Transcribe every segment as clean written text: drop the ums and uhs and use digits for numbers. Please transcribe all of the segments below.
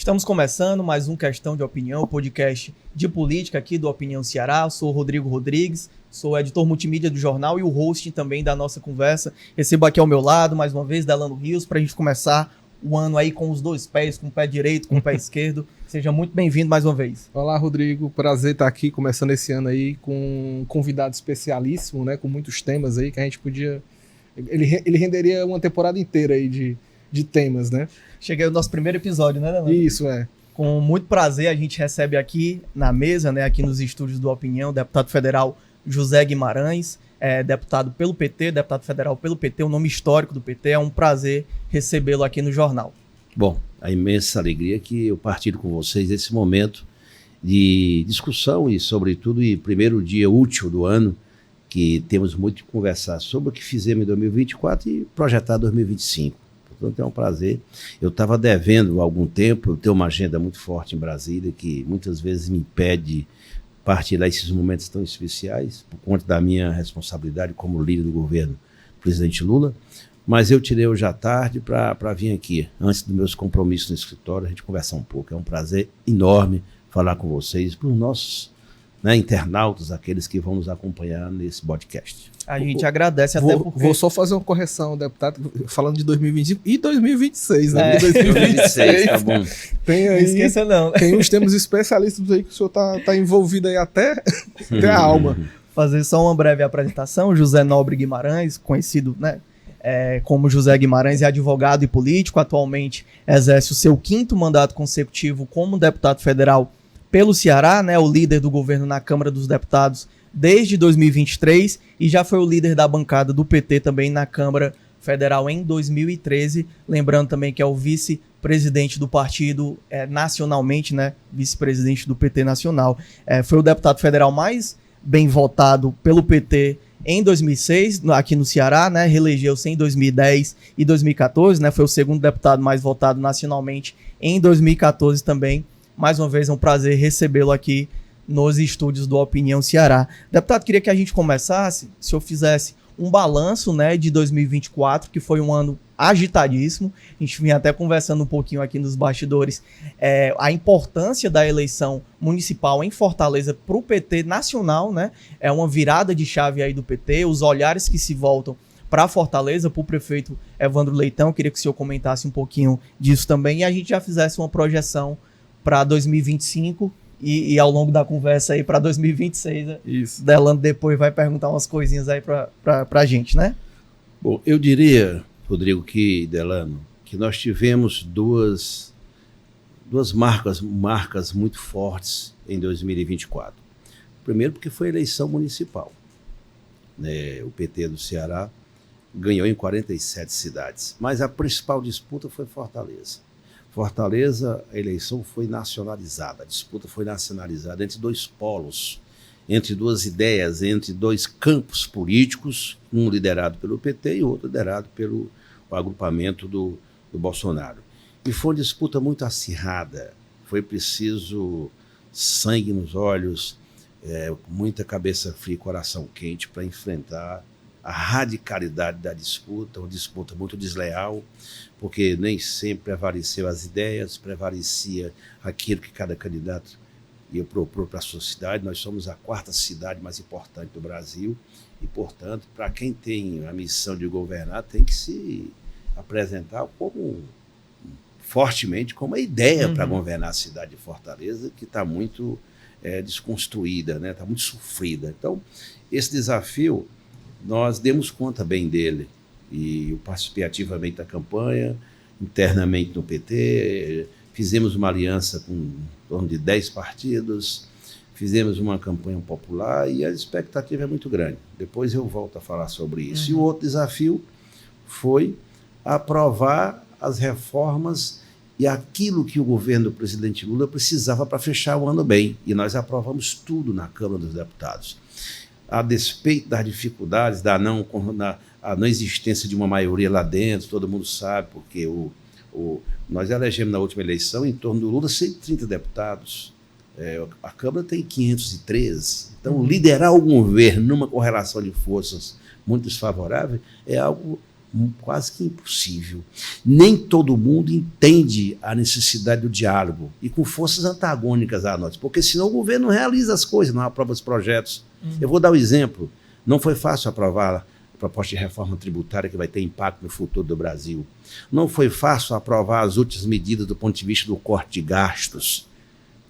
Estamos começando mais um Questão de Opinião, podcast de política aqui do Opinião Ceará. Eu sou o Rodrigo Rodrigues, sou editor multimídia do jornal e o host também da nossa conversa. Recebo aqui ao meu lado, mais uma vez, Delano Rios, para a gente começar o ano aí com os dois pés, com o pé direito, com o pé esquerdo. Seja muito bem-vindo mais uma vez. Olá, Rodrigo. Prazer estar aqui, começando esse ano aí com um convidado especialíssimo, né? Com muitos temas aí que a gente podia... Ele renderia uma temporada inteira aí de temas, né? Cheguei ao nosso primeiro episódio, né, Delano? Isso, é. Com muito prazer, a gente recebe aqui na mesa, né, aqui nos estúdios do Opinião, o deputado federal José Guimarães, deputado pelo PT, deputado federal pelo PT, o nome histórico do PT. É um prazer recebê-lo aqui no jornal. Bom, a imensa alegria que eu partilho com vocês esse momento de discussão e, sobretudo, e primeiro dia útil do ano, que temos muito que conversar sobre o que fizemos em 2024 e projetar 2025. Portanto, é um prazer. Eu estava devendo há algum tempo, eu tenho uma agenda muito forte em Brasília, que muitas vezes me impede partilhar esses momentos tão especiais, por conta da minha responsabilidade como líder do governo, presidente Lula. Mas eu tirei hoje à tarde para vir aqui, antes dos meus compromissos no escritório, a gente conversar um pouco. É um prazer enorme falar com vocês, para os nossos internautas, aqueles que vão nos acompanhar nesse podcast. A gente agradece até porque... Vou só fazer uma correção, deputado, falando de 2025 e 2026, né? 2026, tá bom. Tem aí, não esqueça não. Tem uns termos especialistas aí que o senhor tá envolvido aí até a alma. Fazer só uma breve apresentação. José Nobre Guimarães, conhecido, né, como José Guimarães, é advogado e político. Atualmente exerce o seu 5º mandato consecutivo como deputado federal pelo Ceará, né, o líder do governo na Câmara dos Deputados desde 2023 e já foi o líder da bancada do PT também na Câmara Federal em 2013. Lembrando também que é o vice-presidente do partido nacionalmente, né, vice-presidente do PT nacional. Foi o deputado federal mais bem votado pelo PT em 2006, aqui no Ceará, né, reelegeu-se em 2010 e 2014, né, foi o segundo deputado mais votado nacionalmente em 2014 também. Mais uma vez é um prazer recebê-lo aqui nos estúdios do Opinião Ceará. Deputado, queria que a gente começasse, se eu fizesse um balanço, né, de 2024, que foi um ano agitadíssimo. A gente vinha até conversando um pouquinho aqui nos bastidores, a importância da eleição municipal em Fortaleza para o PT nacional, né? É uma virada de chave aí do PT, os olhares que se voltam para Fortaleza, para o prefeito Evandro Leitão. Queria que o senhor comentasse um pouquinho disso também e a gente já fizesse uma projeção para 2025 e ao longo da conversa aí para 2026. Né? Isso. Delano depois vai perguntar umas coisinhas aí para a gente, né? Bom, eu diria, Rodrigo, Delano, que nós tivemos duas marcas muito fortes em 2024. Primeiro porque foi eleição municipal. O PT do Ceará ganhou em 47 cidades, mas a principal disputa foi Fortaleza. Fortaleza, a eleição foi nacionalizada, a disputa foi nacionalizada entre dois polos, entre duas ideias, entre dois campos políticos, um liderado pelo PT e outro liderado pelo agrupamento do Bolsonaro. E foi uma disputa muito acirrada, foi preciso sangue nos olhos, muita cabeça fria e coração quente para enfrentar a radicalidade da disputa, uma disputa muito desleal, porque nem sempre prevaleceu as ideias, prevalecia aquilo que cada candidato ia propor para a sua cidade. Nós somos a 4ª cidade mais importante do Brasil e, portanto, para quem tem a missão de governar, tem que se apresentar fortemente como uma ideia para governar a cidade de Fortaleza, que está muito desconstruída, né? Está muito sofrida. Então, esse desafio, nós demos conta bem dele e eu participei ativamente da campanha, internamente no PT, fizemos uma aliança com em torno de 10 partidos, fizemos uma campanha popular e a expectativa é muito grande. Depois eu volto a falar sobre isso. E o outro desafio foi aprovar as reformas e aquilo que o governo do presidente Lula precisava para fechar o ano bem. E nós aprovamos tudo na Câmara dos Deputados. A despeito das dificuldades, da não existência de uma maioria lá dentro, todo mundo sabe, porque nós elegemos na última eleição, em torno do Lula, 130 deputados. A Câmara tem 513. Então, liderar o governo numa correlação de forças muito desfavorável é algo quase que impossível. Nem todo mundo entende a necessidade do diálogo e com forças antagônicas a nós, porque senão o governo não realiza as coisas, não aprova os projetos. Eu vou dar um exemplo. Não foi fácil aprovar a proposta de reforma tributária que vai ter impacto no futuro do Brasil. Não foi fácil aprovar as últimas medidas do ponto de vista do corte de gastos,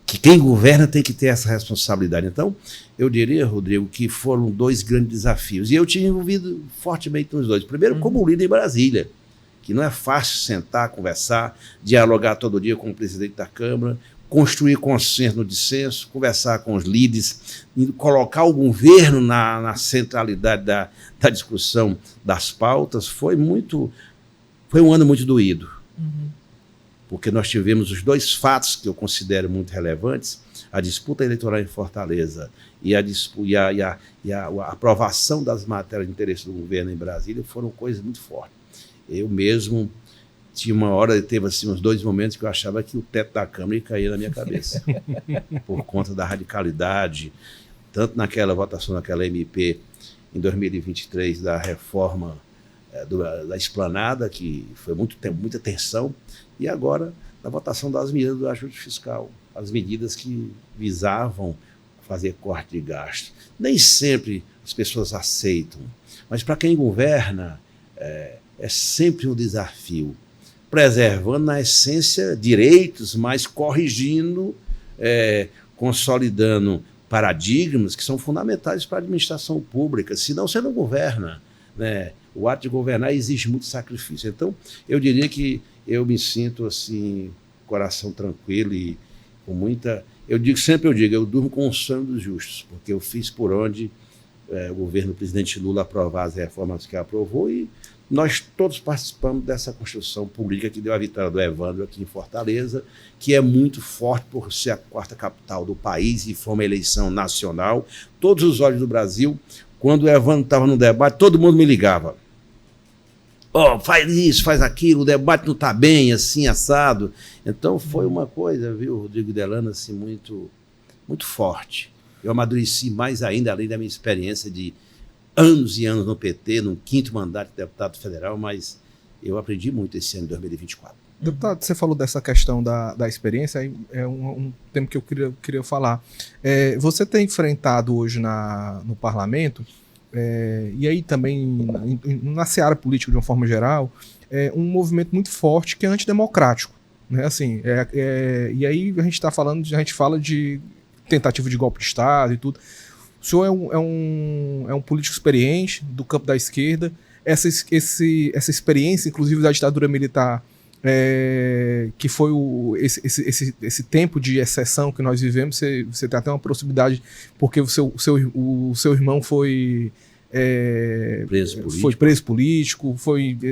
que quem governa tem que ter essa responsabilidade. Então, eu diria, Rodrigo, que foram 2 grandes desafios. E eu tinha envolvido fortemente nos 2. Primeiro, como líder em Brasília, que não é fácil sentar, conversar, dialogar todo dia com o presidente da Câmara, construir consenso no dissenso, conversar com os líderes, colocar o governo na centralidade da discussão das pautas. Foi um ano muito doído. Porque nós tivemos os 2 fatos que eu considero muito relevantes, a disputa eleitoral em Fortaleza e a aprovação das matérias de interesse do governo em Brasília, foram coisas muito fortes. Eu mesmo tinha uma hora, teve assim, uns 2 momentos que eu achava que o teto da Câmara ia cair na minha cabeça, por conta da radicalidade, tanto naquela votação, naquela MP em 2023, da reforma da esplanada, que foi muita tensão, e agora da votação das medidas do ajuste fiscal, as medidas que visavam fazer corte de gastos. Nem sempre as pessoas aceitam, mas para quem governa é sempre um desafio, preservando na essência direitos, mas corrigindo, consolidando paradigmas que são fundamentais para a administração pública, senão você não governa, né? O ato de governar exige muito sacrifício. Então, eu diria que eu me sinto assim, coração tranquilo e com muita... Eu durmo com o sonho dos justos, porque eu fiz por onde o governo do presidente Lula aprovar as reformas que aprovou e nós todos participamos dessa construção política que deu a vitória do Evandro aqui em Fortaleza, que é muito forte por ser a 4ª capital do país e foi uma eleição nacional. Todos os olhos do Brasil, quando o Evandro estava no debate, todo mundo me ligava. Faz isso, faz aquilo, o debate não está bem, assim, assado. Então foi uma coisa, viu, Rodrigo Delano, assim, muito, muito forte. Eu amadureci mais ainda, além da minha experiência de anos e anos no PT, no 5º mandato de deputado federal, mas eu aprendi muito esse ano de 2024. Deputado, você falou dessa questão da experiência, é um tema que eu queria falar. Você tem enfrentado hoje no parlamento, e aí também na seara política de uma forma geral, um movimento muito forte que é antidemocrático, né? Assim, e aí a gente fala de tentativa de golpe de Estado e tudo. O senhor é um político experiente do campo da esquerda. Essa experiência, inclusive, da ditadura militar, que foi esse tempo de exceção que nós vivemos, você tem até uma proximidade, porque o seu irmão foi preso político,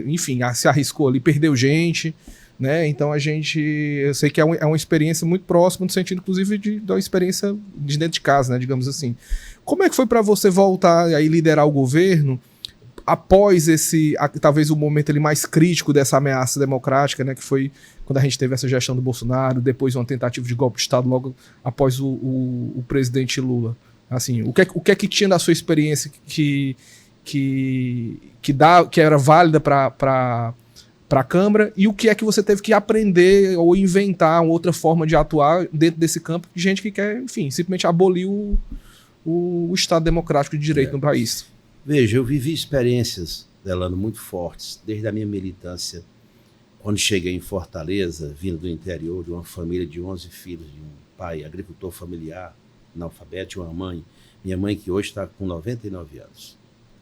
enfim, se arriscou ali, perdeu gente, né? Então eu sei que é uma experiência muito próxima, no sentido, inclusive, de uma experiência de dentro de casa, né, digamos assim. Como é que foi para você voltar e liderar o governo após talvez o momento ali mais crítico dessa ameaça democrática, né, que foi quando a gente teve essa gestão do Bolsonaro, depois uma tentativa de golpe de Estado logo após o presidente Lula? Assim, o que é que tinha da sua experiência que era válida para a Câmara, e o que é que você teve que aprender ou inventar uma outra forma de atuar dentro desse campo de gente que quer, enfim, simplesmente abolir o Estado democrático de direito no país? Veja, eu vivi experiências, Delano, muito fortes, desde a minha militância, quando cheguei em Fortaleza, vindo do interior, de uma família de 11 filhos, de um pai agricultor familiar, analfabeto, e uma mãe, minha mãe que hoje está com 99 anos,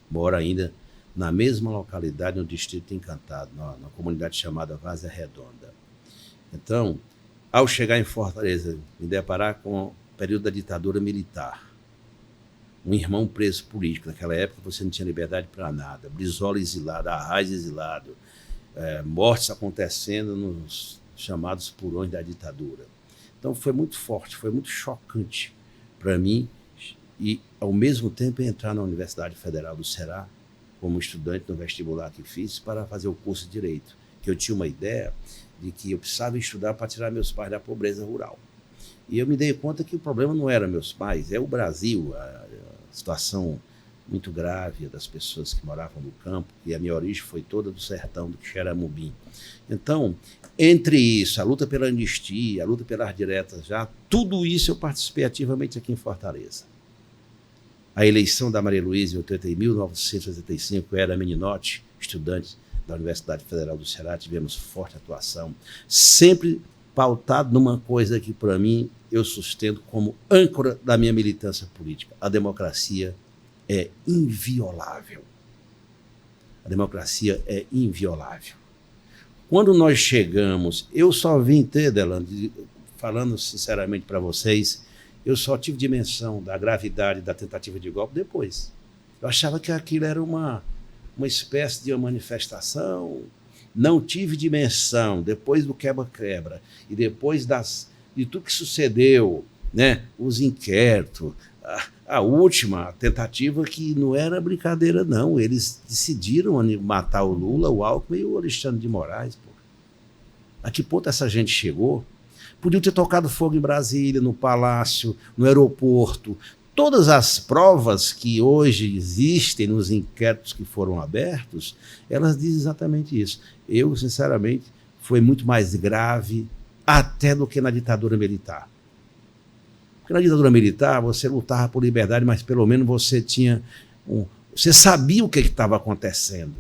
mora ainda na mesma localidade, no Distrito Encantado, na comunidade chamada Várzea Redonda. Então, ao chegar em Fortaleza, me deparar com o período da ditadura militar, um irmão preso político. Naquela época você não tinha liberdade para nada. Brizola exilado, Arraes exilado, mortes acontecendo nos chamados purões da ditadura. Então foi muito forte, foi muito chocante para mim e, ao mesmo tempo, entrar na Universidade Federal do Ceará como estudante no vestibular que fiz para fazer o curso de Direito, que eu tinha uma ideia de que eu precisava estudar para tirar meus pais da pobreza rural. E eu me dei conta que o problema não era meus pais, é o Brasil, a situação muito grave das pessoas que moravam no campo, e a minha origem foi toda do sertão, do Xeramubim. Então, entre isso, a luta pela anistia, a luta pelas diretas já, tudo isso eu participei ativamente aqui em Fortaleza. A eleição da Maria Luísa em 1985, eu era meninote, estudante da Universidade Federal do Ceará, tivemos forte atuação, sempre pautado numa coisa que, para mim, eu sustento como âncora da minha militância política. A democracia é inviolável. A democracia é inviolável. Quando nós chegamos, eu só vim ter, Delano, falando sinceramente para vocês, eu só tive dimensão da gravidade da tentativa de golpe depois. Eu achava que aquilo era uma espécie de uma manifestação, não tive dimensão, depois do quebra-quebra, e depois de tudo que sucedeu, né, os inquéritos, a última tentativa que não era brincadeira, não. Eles decidiram matar o Lula, o Alckmin e o Alexandre de Moraes. Pô. A que ponto essa gente chegou? Podiam ter tocado fogo em Brasília, no Palácio, no aeroporto. Todas as provas que hoje existem nos inquéritos que foram abertos, elas dizem exatamente isso. Eu, sinceramente, foi muito mais grave até do que na ditadura militar. Porque na ditadura militar você lutava por liberdade, mas pelo menos você tinha você sabia o que estava acontecendo.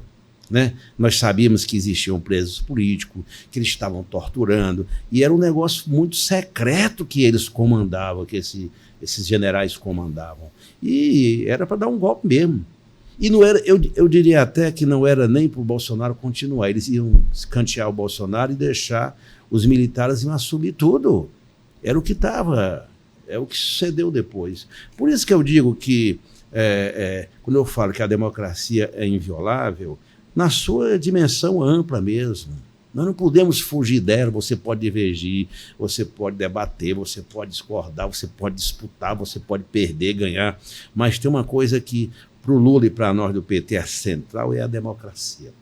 Né? Nós sabíamos que existiam presos políticos, que eles estavam torturando, e era um negócio muito secreto que eles comandavam, que esses generais comandavam. E era para dar um golpe mesmo. E não era, eu diria até que não era nem para o Bolsonaro continuar. Eles iam escantear o Bolsonaro e deixar os militares iam assumir tudo. Era o que estava, é o que sucedeu depois. Por isso que eu digo que, quando eu falo que a democracia é inviolável, na sua dimensão ampla mesmo. Nós não podemos fugir dela. Você pode divergir, você pode debater, você pode discordar, você pode disputar, você pode perder, ganhar. Mas tem uma coisa que, para o Lula e para nós do PT, é central, é a democracia.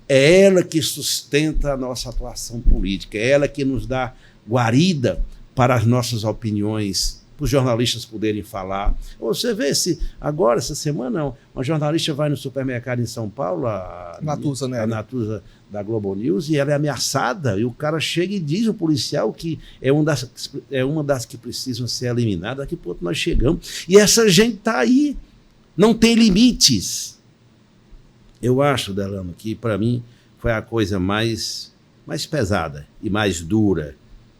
É ela que sustenta a nossa atuação política, é ela que nos dá guarida para as nossas opiniões, para os jornalistas poderem falar. Você vê se agora, essa semana, uma jornalista vai no supermercado em São Paulo, a Natuza da Globo News, e ela é ameaçada, e o cara chega e diz ao policial que é uma das que precisam ser eliminadas. A que ponto nós chegamos? E essa gente está aí, não tem limites. Eu acho, Delano, que para mim foi a coisa mais pesada e mais dura,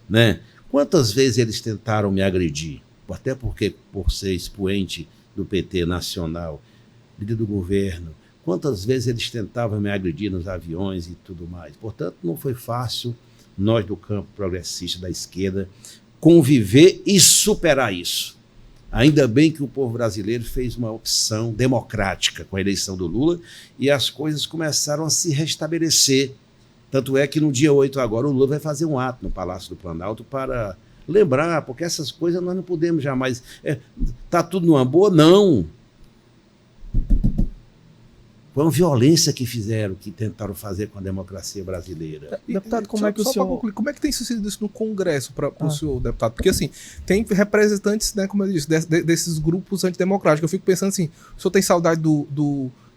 né? Quantas vezes eles tentaram me agredir? Até porque, por ser expoente do PT nacional, líder do governo, quantas vezes eles tentavam me agredir nos aviões e tudo mais. Portanto, não foi fácil nós do campo progressista da esquerda conviver e superar isso. Ainda bem que o povo brasileiro fez uma opção democrática com a eleição do Lula e as coisas começaram a se restabelecer. Tanto é que no dia 8 agora o Lula vai fazer um ato no Palácio do Planalto para lembrar, porque essas coisas nós não podemos jamais... Está tudo numa boa? Não. Foi uma violência que fizeram, que tentaram fazer com a democracia brasileira. Deputado, como é que o senhor... Concluir, como é que tem sucedido isso no Congresso para o senhor, deputado? Porque, assim, tem representantes, né, como eu disse, desses grupos antidemocráticos. Eu fico pensando assim, o senhor tem saudade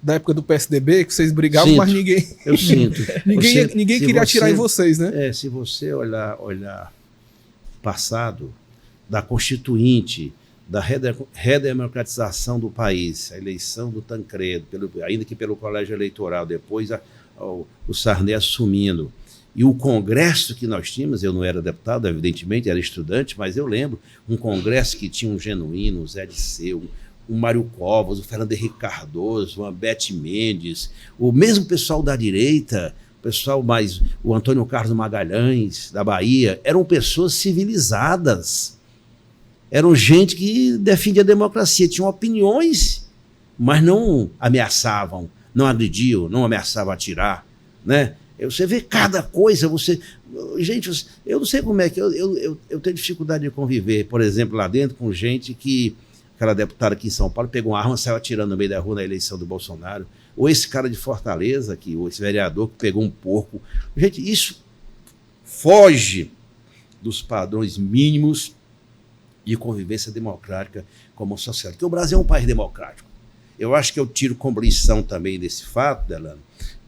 da época do PSDB, que vocês brigavam, mas ninguém... Eu sinto. ninguém queria atirar em vocês, né? Se você olhar passado da Constituinte, da redemocratização do país, a eleição do Tancredo, ainda que pelo colégio eleitoral, depois o Sarney assumindo, e o congresso que nós tínhamos, eu não era deputado, evidentemente, era estudante, mas eu lembro, um congresso que tinha um Genuíno, um Zé Disseu, um Mário Covas, o Fernando Henrique Cardoso, uma Beth Mendes, o mesmo pessoal da direita, o Antônio Carlos Magalhães, da Bahia, eram pessoas civilizadas. Eram gente que defendia a democracia, tinham opiniões, mas não ameaçavam, não agrediam, não ameaçavam atirar, né? Você vê cada coisa, gente, eu não sei como é que... Eu tenho dificuldade de conviver, por exemplo, lá dentro com gente que... Aquela deputada aqui em São Paulo pegou uma arma e saiu atirando no meio da rua na eleição do Bolsonaro. Ou esse cara de Fortaleza, esse vereador que pegou um porco. Gente, isso foge dos padrões mínimos de convivência democrática como sociedade. Porque o Brasil é um país democrático. Eu acho que eu tiro como lição também desse fato, Delano,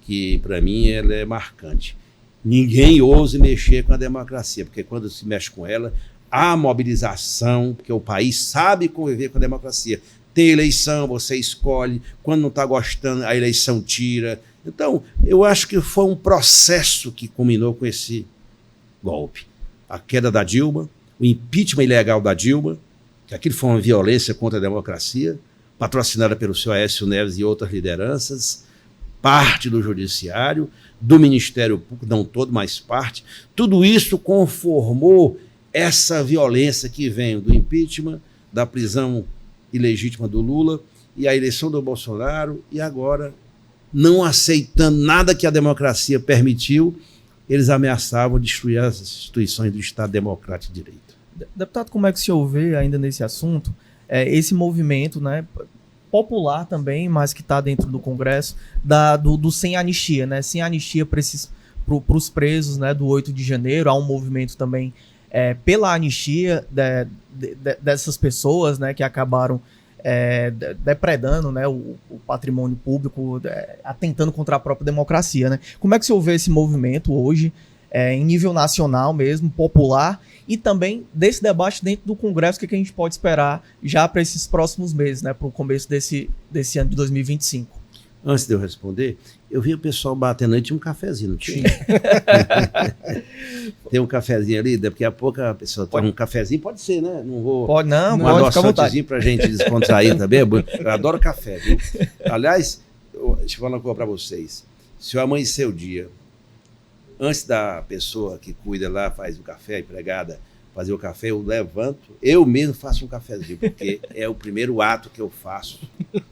que para mim ela é marcante. Ninguém ouse mexer com a democracia, porque quando se mexe com ela, há mobilização, porque o país sabe conviver com a democracia. Tem eleição, você escolhe, quando não está gostando, a eleição tira. Então, eu acho que foi um processo que culminou com esse golpe. A queda da Dilma, o impeachment ilegal da Dilma, que aquilo foi uma violência contra a democracia, patrocinada pelo seu Aécio Neves e outras lideranças, parte do judiciário, do Ministério Público, não todo, mas parte. Tudo isso conformou essa violência que vem do impeachment, da prisão ilegítima do Lula e a eleição do Bolsonaro, e agora, não aceitando nada que a democracia permitiu, eles ameaçavam destruir as instituições do Estado Democrático de Direito. Deputado, como é que o senhor vê ainda nesse assunto, esse movimento, né, popular também, mas que está dentro do Congresso, do sem anistia, né? Sem anistia para os presos, né, do 8 de janeiro. Há um movimento também pela anistia dessas pessoas, né, que acabaram depredando, né, o patrimônio público, atentando contra a própria democracia, né? Como é que o senhor vê esse movimento hoje, em nível nacional mesmo, popular, e também desse debate dentro do Congresso, o que a gente pode esperar já para esses próximos meses, né, para o começo desse ano de 2025? Antes de eu responder, eu vi o pessoal batendo aí, tinha um cafezinho, não tinha? Tem um cafezinho ali, daqui a pouco a pessoa toma um cafezinho, pode ser, né? Não vou... Pode, não, um pode ficar à vontade. adoçantezinho pra gente descontrair também. Eu adoro café, viu? Aliás, deixa eu falar uma coisa pra vocês. Se eu amanhecer o dia, antes da pessoa que cuida lá, faz o café, a empregada, fazer o café, eu levanto, eu mesmo faço um cafezinho, porque é o primeiro ato que eu faço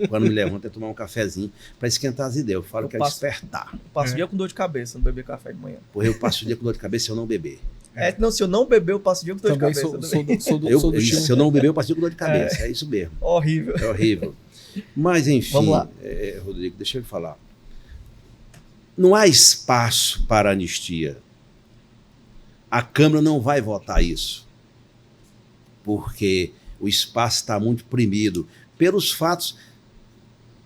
quando me levanto, é tomar um cafezinho para esquentar as ideias. Eu falo que é despertar. Eu passo o dia com dor de cabeça, não beber café de manhã. Porque eu passo o dia com dor de cabeça se eu não beber. Não, se eu não beber, eu passo o dia com dor de cabeça. Se eu não beber, eu passo o dia com dor de cabeça. É isso mesmo. Horrível. É horrível. Mas, enfim, vamos lá. Rodrigo, deixa eu falar. Não há espaço para anistia. A Câmara não vai votar isso, porque o espaço está muito oprimido pelos fatos.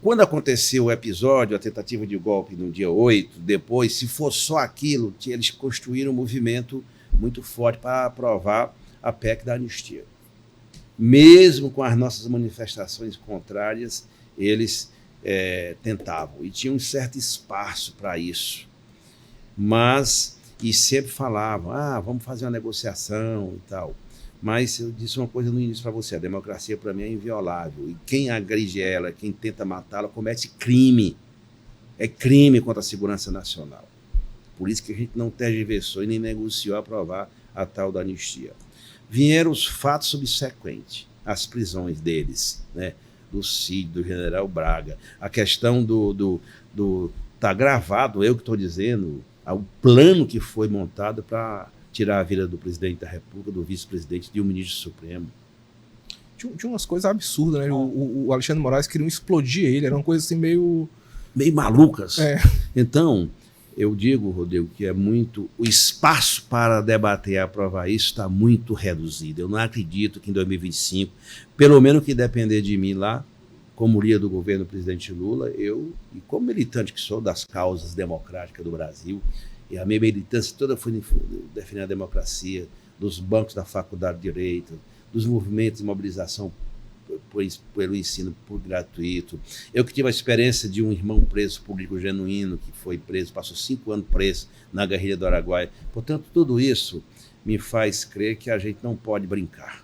Quando aconteceu o episódio, a tentativa de golpe no dia 8, depois, se for só aquilo, eles construíram um movimento muito forte para aprovar a PEC da anistia. Mesmo com as nossas manifestações contrárias, eles tentavam, e tinha um certo espaço para isso. E sempre falavam, vamos fazer uma negociação e tal. Mas eu disse uma coisa no início para você, a democracia para mim é inviolável. E quem agride ela, quem tenta matá-la, comete crime. É crime contra a segurança nacional. Por isso que a gente não tergiversou e nem negociou aprovar a tal da anistia. Vieram os fatos subsequentes, as prisões deles, né? Do Cid, do general Braga. A questão tá gravado, eu que estou dizendo, o plano que foi montado para tirar a vida do presidente da República, do vice-presidente e do ministro supremo. Tinha umas coisas absurdas, né? O Alexandre de Moraes queriam explodir ele, era uma coisa assim meio malucas. Então, eu digo, Rodrigo, que o espaço para debater e aprovar isso está muito reduzido. Eu não acredito que em 2025, pelo menos que depender de mim lá, como líder do governo do presidente Lula, eu, e como militante que sou das causas democráticas do Brasil, e a minha militância toda foi defender a democracia, dos bancos da Faculdade de Direito, dos movimentos de mobilização pelo ensino gratuito. Eu que tive a experiência de um irmão preso político genuíno, que foi preso, passou 5 anos preso na guerrilha do Araguaia. Portanto, tudo isso me faz crer que a gente não pode brincar.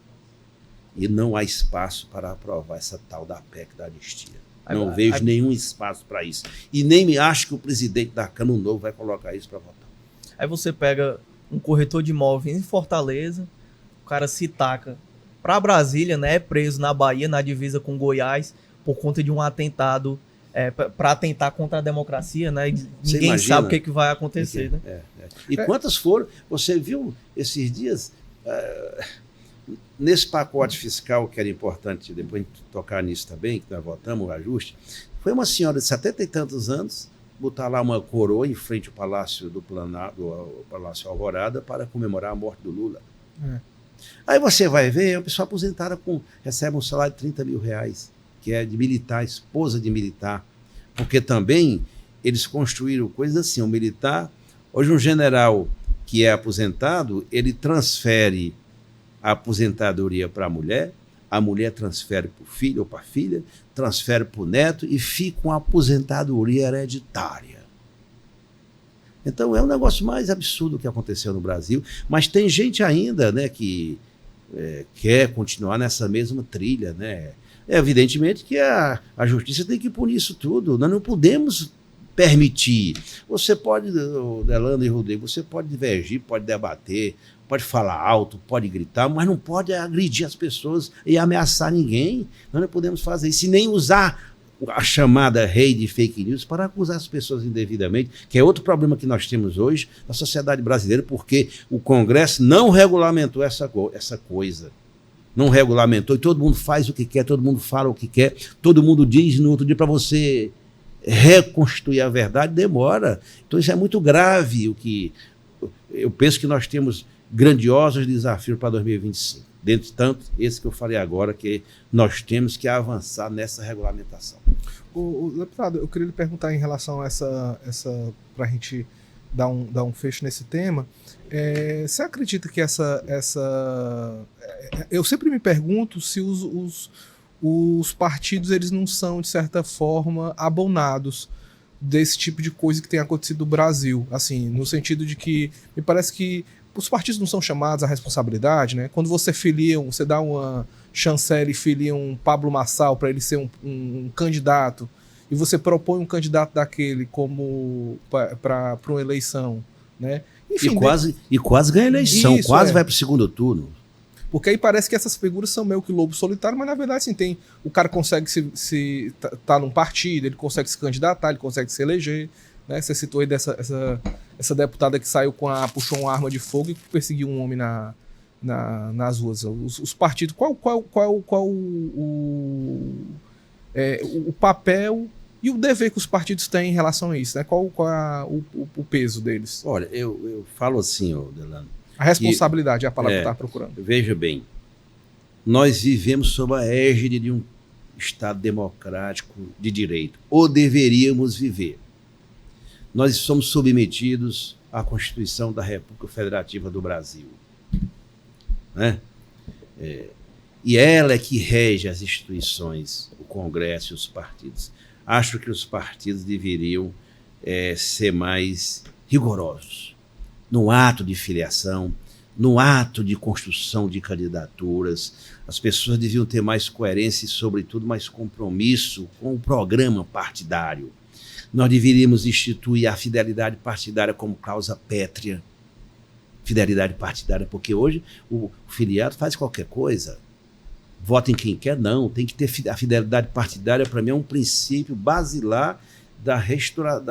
E não há espaço para aprovar essa tal da PEC da anistia. Não vejo nenhum espaço para isso. E nem me acho que o presidente da Câmara Novo vai colocar isso para votar. Aí você pega um corretor de imóveis em Fortaleza, o cara se taca para Brasília, né? É preso na Bahia, na divisa com Goiás, por conta de um atentado, para atentar contra a democracia, né? E ninguém sabe o que vai acontecer, né? E quantas foram? Você viu esses dias... Nesse pacote fiscal, que era importante depois de tocar nisso também, que nós votamos o ajuste, foi uma senhora de 70 e tantos anos botar lá uma coroa em frente ao Palácio do Palácio Alvorada para comemorar a morte do Lula. Aí você vai ver, a pessoa aposentada recebe um salário de R$30 mil, quer, de militar, esposa de militar, porque também eles construíram coisas assim, um militar, hoje um general que é aposentado, ele transfere a aposentadoria para a mulher transfere para o filho ou para a filha, transfere para o neto e fica uma aposentadoria hereditária. Então é um negócio mais absurdo que aconteceu no Brasil, mas tem gente ainda, né, que quer continuar nessa mesma trilha, né? Evidentemente que a justiça tem que punir isso tudo, nós não podemos permitir. Você pode, Delano e Rodrigo, você pode divergir, pode debater, pode falar alto, pode gritar, mas não pode agredir as pessoas e ameaçar ninguém. Nós não podemos fazer isso, e nem usar a chamada rede de fake news para acusar as pessoas indevidamente, que é outro problema que nós temos hoje na sociedade brasileira, porque o Congresso não regulamentou essa coisa. Não regulamentou, e todo mundo faz o que quer, todo mundo fala o que quer, todo mundo diz no outro dia para você reconstituir a verdade, demora. Então isso é muito grave. Eu penso que nós temos grandiosos desafios para 2025. Dentre tanto, esse que eu falei agora, que nós temos que avançar nessa regulamentação. O deputado, eu queria lhe perguntar em relação a essa para a gente dar um fecho nesse tema. Você acredita que eu sempre me pergunto se os partidos eles não são, de certa forma, abonados desse tipo de coisa que tem acontecido no Brasil, assim, no sentido de que me parece que os partidos não são chamados à responsabilidade, né? Quando você dá uma chancela e filia um Pablo Marçal para ele ser um candidato, e você propõe um candidato daquele como para uma eleição, né? Enfim, e quase ganha a eleição, isso, quase vai para o segundo turno. Porque aí parece que essas figuras são meio que lobo solitário, mas na verdade assim, o cara consegue tá num partido, ele consegue se candidatar, ele consegue se eleger, né? Você citou aí essa deputada que saiu puxou uma arma de fogo e perseguiu um homem nas ruas. Os partidos, qual o papel e o dever que os partidos têm em relação a isso, né? Qual o peso deles? Olha, eu falo assim, Delano. A responsabilidade é a palavra que eu estava procurando. Veja bem, nós vivemos sob a égide de um Estado democrático de direito, ou deveríamos viver. Nós somos submetidos à Constituição da República Federativa do Brasil, né? E ela é que rege as instituições, o Congresso e os partidos. Acho que os partidos deveriam ser mais rigorosos no ato de filiação, no ato de construção de candidaturas. As pessoas deviam ter mais coerência e, sobretudo, mais compromisso com o programa partidário. Nós deveríamos instituir a fidelidade partidária como causa pétrea. Fidelidade partidária, porque hoje o filiado faz qualquer coisa. Vota em quem quer, não. Tem que ter a fidelidade partidária, para mim, é um princípio basilar da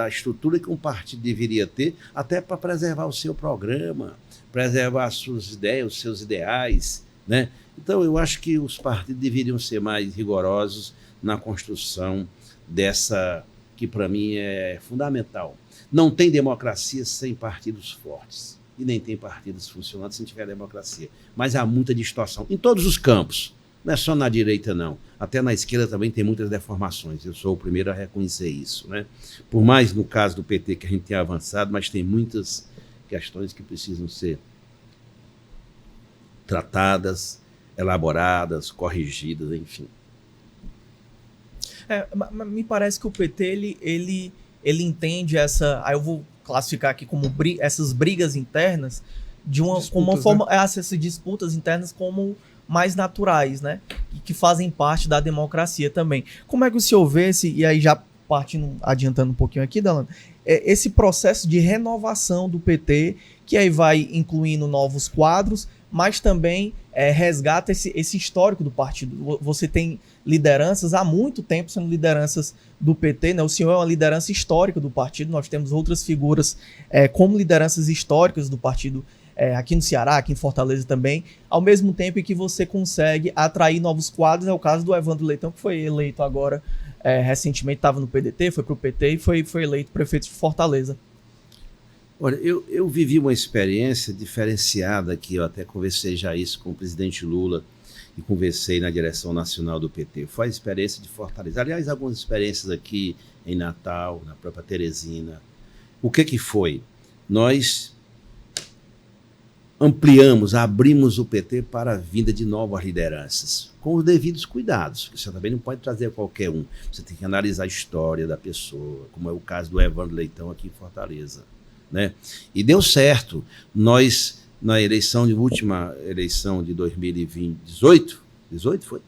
estrutura que um partido deveria ter, até para preservar o seu programa, preservar as suas ideias, os seus ideais, né? Então, eu acho que os partidos deveriam ser mais rigorosos na construção dessa, que para mim é fundamental. Não tem democracia sem partidos fortes, e nem tem partidos funcionantes se não tiver democracia. Mas há muita distorção em todos os campos. Não é só na direita, não. Até na esquerda também tem muitas deformações. Eu sou o primeiro a reconhecer isso, né? Por mais no caso do PT que a gente tem avançado, mas tem muitas questões que precisam ser tratadas, elaboradas, corrigidas, enfim. Me parece que o PT ele entende essa... Aí eu vou classificar aqui como essas brigas internas como uma forma... Né? Essas disputas internas como mais naturais, né? E que fazem parte da democracia também. Como é que o senhor vê e aí já adiantando um pouquinho aqui, Delano, esse processo de renovação do PT, que aí vai incluindo novos quadros, mas também resgata esse histórico do partido. Você tem lideranças há muito tempo sendo lideranças do PT, né? O senhor é uma liderança histórica do partido, nós temos outras figuras como lideranças históricas do partido aqui no Ceará, aqui em Fortaleza também, ao mesmo tempo em que você consegue atrair novos quadros. É o caso do Evandro Leitão, que foi eleito agora recentemente, estava no PDT, foi para o PT e foi eleito prefeito de Fortaleza. Olha, eu vivi uma experiência diferenciada aqui, eu até conversei já isso com o presidente Lula e conversei na direção nacional do PT. Foi a experiência de Fortaleza. Aliás, algumas experiências aqui em Natal, na própria Teresina. O que foi? Nós ampliamos, abrimos o PT para a vinda de novas lideranças, com os devidos cuidados, que você também não pode trazer qualquer um. Você tem que analisar a história da pessoa, como é o caso do Evandro Leitão aqui em Fortaleza. Né? E deu certo. Nós, na última eleição de 2018, 18 foi?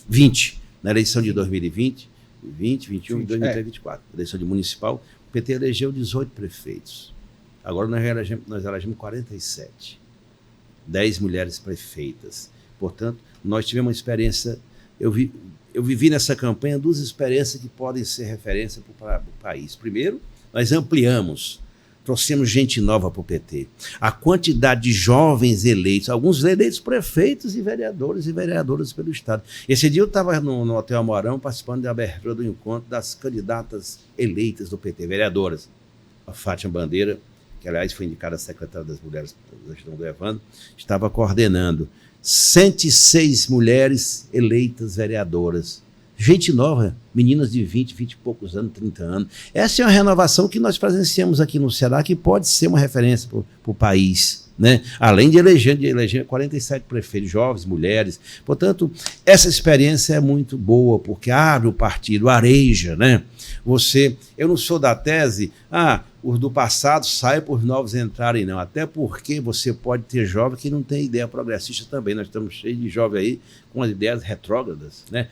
20. Na eleição de 2020, 21, 23, 24, eleição de municipal, o PT elegeu 18 prefeitos. Agora nós elegemos 47. 10 mulheres prefeitas. Portanto, nós tivemos uma experiência. Eu vivi nessa campanha 2 experiências que podem ser referência para o país. Primeiro, nós ampliamos, trouxemos gente nova para o PT. A quantidade de jovens eleitos, alguns eleitos prefeitos e vereadoras pelo Estado. Esse dia eu estava no Hotel Amorão participando da abertura do encontro das candidatas eleitas do PT, vereadoras. A Fátima Bandeira, que aliás foi indicada a secretária das mulheres da gestão do Evandro, estava coordenando 106 mulheres eleitas vereadoras. Gente nova, meninas de 20 e poucos anos, 30 anos. Essa é uma renovação que nós presenciamos aqui no Ceará, que pode ser uma referência para o país. Né? Além de eleger 47 prefeitos, jovens, mulheres. Portanto, essa experiência é muito boa, porque abre o partido, areja. Né? Eu não sou da tese, os do passado saem por novos entrarem, não. Até porque você pode ter jovem que não tem ideia progressista também. Nós estamos cheios de jovens aí com as ideias retrógradas. Né?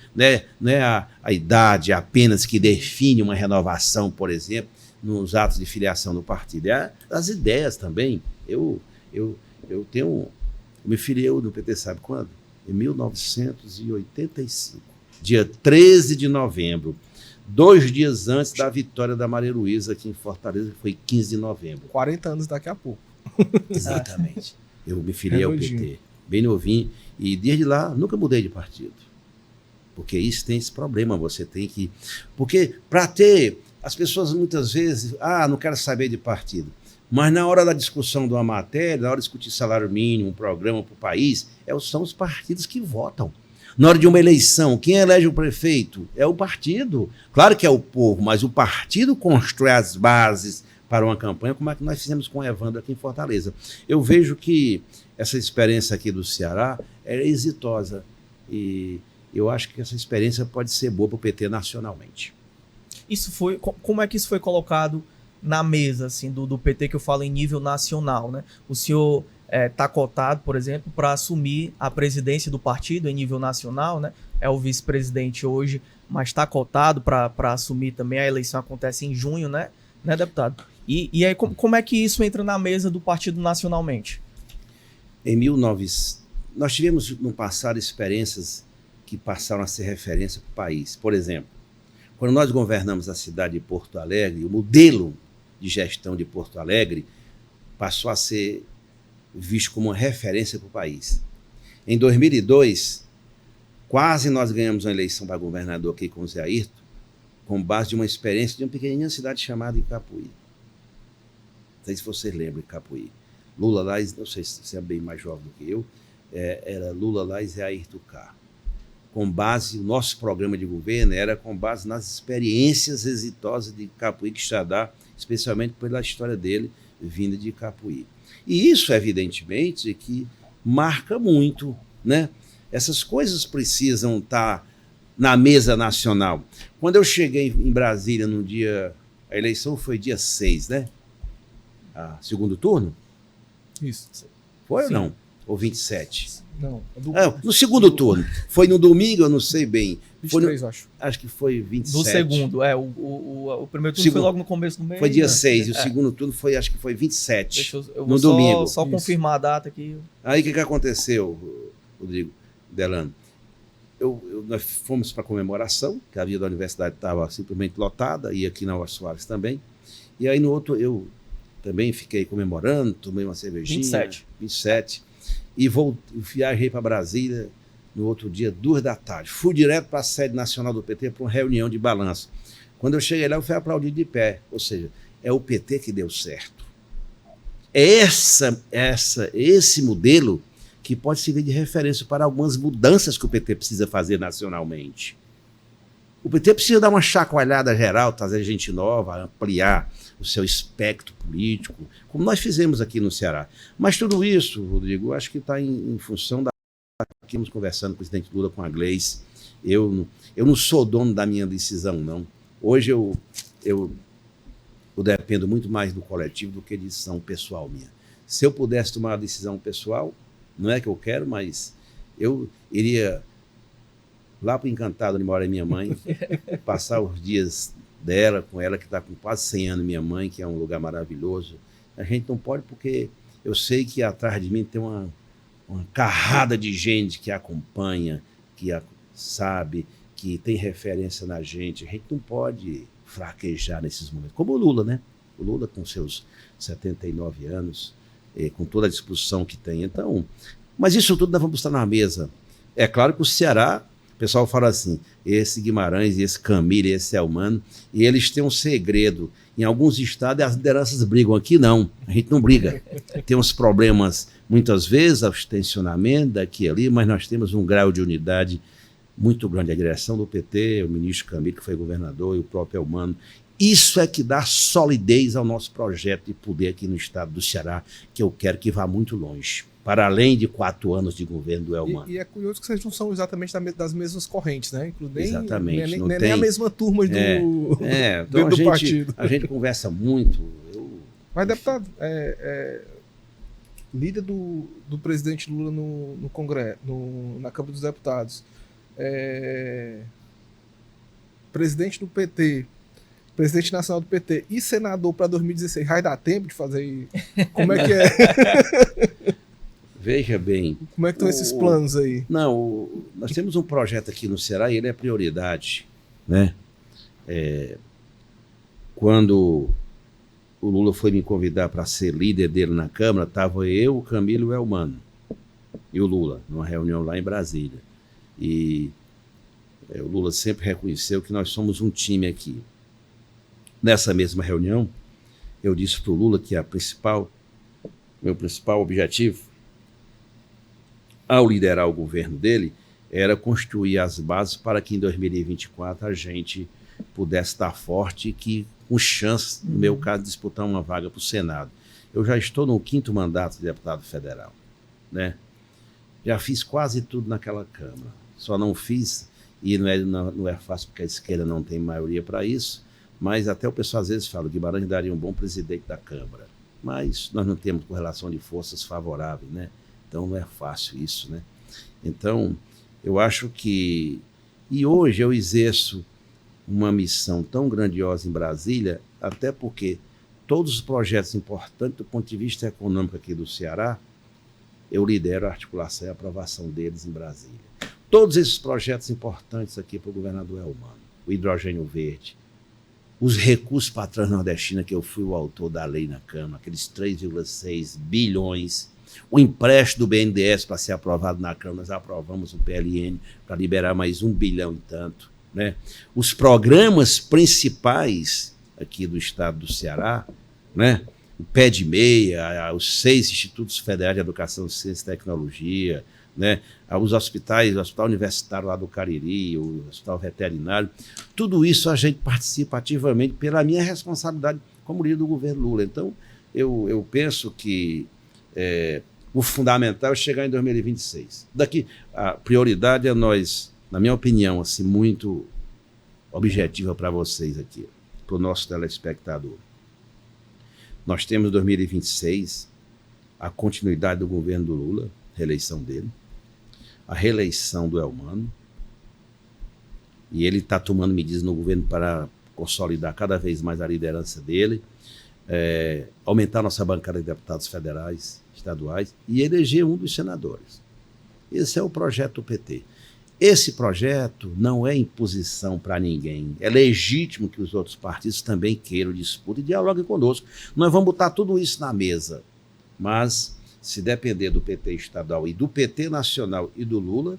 Não é a idade apenas que define uma renovação, por exemplo, nos atos de filiação do partido. É as ideias também. Eu me filiei no PT, sabe quando? Em 1985, dia 13 de novembro, 2 dias antes da vitória da Maria Luísa aqui em Fortaleza, que foi 15 de novembro. 40 anos daqui a pouco. Exatamente. Eu me filiei ao PT, bem novinho, e desde lá nunca mudei de partido. Porque isso tem esse problema, você tem que... Porque para ter... As pessoas muitas vezes, não quero saber de partido. Mas na hora da discussão de uma matéria, na hora de discutir salário mínimo, um programa para o país, são os partidos que votam. Na hora de uma eleição, quem elege o prefeito? É o partido. Claro que é o povo, mas o partido constrói as bases para uma campanha, como é que nós fizemos com o Evandro aqui em Fortaleza. Eu vejo que essa experiência aqui do Ceará é exitosa e eu acho que essa experiência pode ser boa para o PT nacionalmente. Como é que isso foi colocado na mesa assim, do PT, que eu falo em nível nacional, né? O senhor está cotado, por exemplo, para assumir a presidência do partido em nível nacional, né? É o vice-presidente hoje, mas está cotado para assumir também. A eleição acontece em junho, né deputado? E aí, como é que isso entra na mesa do partido nacionalmente? Nós tivemos no passado experiências que passaram a ser referência para o país. Por exemplo, quando nós governamos a cidade de Porto Alegre, o modelo de gestão de Porto Alegre passou a ser visto como uma referência para o país. Em 2002, quase nós ganhamos uma eleição para governador aqui com o Zé Ayrton, com base de uma experiência de uma pequenininha cidade chamada Icapuí. Não sei se vocês lembram de Icapuí. Lula lá, não sei se você é bem mais jovem do que eu, era Lula lá e Zé Ayrton cá. Com base, o nosso programa de governo era com base nas experiências exitosas de Icapuí, que Quixadá, especialmente pela história dele, vinda de Icapuí. E isso, evidentemente, que marca muito, né? Essas coisas precisam estar na mesa nacional. Quando eu cheguei em Brasília no dia... A eleição foi dia 6, né? Segundo turno? Isso. Foi Sim. ou não? Ou 27? Não. No segundo turno. Foi no domingo, eu não sei bem. 23, acho. Acho que foi 27. Do segundo, o primeiro turno foi logo no começo do mês. Foi dia 6, e o segundo turno foi, acho que foi 27, eu no vou domingo. Só confirmar a data aqui. Aí o que aconteceu, Rodrigo Delano? Nós fomos para a comemoração, que a via da universidade estava simplesmente lotada, e aqui na Oscar Soares também. E aí no outro eu também fiquei comemorando, tomei uma cervejinha. 27. E viajei para Brasília no outro dia, 2 da tarde. Fui direto para a sede nacional do PT para uma reunião de balanço. Quando eu cheguei lá, eu fui aplaudido de pé. Ou seja, é o PT que deu certo. É esse modelo que pode servir de referência para algumas mudanças que o PT precisa fazer nacionalmente. O PT precisa dar uma chacoalhada geral, trazer gente nova, ampliar o seu espectro político, como nós fizemos aqui no Ceará. Mas tudo isso, Rodrigo, acho que está em função da que estamos conversando com o presidente Lula, com a Gleice. Eu não sou dono da minha decisão, não. Hoje eu dependo muito mais do coletivo do que de decisão pessoal minha. Se eu pudesse tomar uma decisão pessoal, não é que eu quero, mas eu iria lá para o Encantado, onde mora minha mãe, passar os dias dela, com ela que está com quase 100 anos, minha mãe, que é um lugar maravilhoso. A gente não pode, porque eu sei que atrás de mim tem uma carrada de gente que acompanha, que sabe, que tem referência na gente. A gente não pode fraquejar nesses momentos. Como o Lula, né? O Lula com seus 79 anos, com toda a disposição que tem. Então, mas isso tudo nós vamos estar na mesa. É claro que o Ceará, o pessoal fala assim, esse Guimarães, esse Camilo, esse Elmano, e eles têm um segredo. Em alguns estados as lideranças brigam, aqui não, a gente não briga. Tem uns problemas, muitas vezes, abstencionamento daqui e ali, mas nós temos um grau de unidade muito grande. A direção do PT, o ministro Camilo, que foi governador, e o próprio Elmano. Isso é que dá solidez ao nosso projeto de poder aqui no estado do Ceará, que eu quero que vá muito longe, para além de 4 anos de governo do Elmano. E é curioso que vocês não são exatamente das mesmas correntes, né? Exatamente. Nem a mesma turma então do partido. A gente conversa muito. Mas, deputado, líder do presidente Lula no Congresso, na Câmara dos Deputados, presidente do PT, presidente nacional do PT e senador para 2016, vai dar tempo de fazer? Como é que é? Veja bem. Como é que estão esses planos aí? Não, nós temos um projeto aqui no Ceará e ele é prioridade, né? Quando o Lula foi me convidar para ser líder dele na Câmara, estava eu, o Camilo e o Elmano e o Lula, numa reunião lá em Brasília. E o Lula sempre reconheceu que nós somos um time aqui. Nessa mesma reunião, eu disse para o Lula que meu principal objetivo, ao liderar o governo dele, era construir as bases para que em 2024 a gente pudesse estar forte e que, com chance, no meu caso, disputar uma vaga para o Senado. Eu já estou no 5º mandato de deputado federal, né? Já fiz quase tudo naquela Câmara. Só não fiz, e não é fácil porque a esquerda não tem maioria para isso, mas até o pessoal às vezes fala que Guimarães daria um bom presidente da Câmara. Mas nós não temos correlação de forças favorável, né? Então não é fácil isso, né? Então, eu acho que... E hoje eu exerço uma missão tão grandiosa em Brasília, até porque todos os projetos importantes do ponto de vista econômico aqui do Ceará, eu lidero a articulação e a aprovação deles em Brasília. Todos esses projetos importantes aqui para o governador Elmano, o hidrogênio verde, os recursos para a Transnordestina, que eu fui o autor da lei na Câmara, aqueles 3,6 bilhões, o empréstimo do BNDES para ser aprovado na Câmara, nós aprovamos o PLN para liberar mais 1 bilhão e tanto, né? Os programas principais aqui do estado do Ceará, né? O pé de meia, os 6 institutos federais de educação, ciência e tecnologia, né? Os hospitais, o Hospital Universitário lá do Cariri, o Hospital Veterinário, tudo isso a gente participa ativamente pela minha responsabilidade como líder do governo Lula. Então, eu penso que o fundamental é chegar em 2026. Daqui, a prioridade é nós, na minha opinião, assim, muito objetiva para vocês aqui, para o nosso telespectador. Nós temos 2026, a continuidade do governo do Lula, reeleição dele, a reeleição do Elmano, e ele está tomando medidas no governo para consolidar cada vez mais a liderança dele, aumentar nossa bancada de deputados federais, estaduais, e eleger um dos senadores. Esse é o projeto do PT. Esse projeto não é imposição para ninguém. É legítimo que os outros partidos também queiram disputa e dialoguem conosco. Nós vamos botar tudo isso na mesa. Mas, se depender do PT estadual e do PT nacional e do Lula,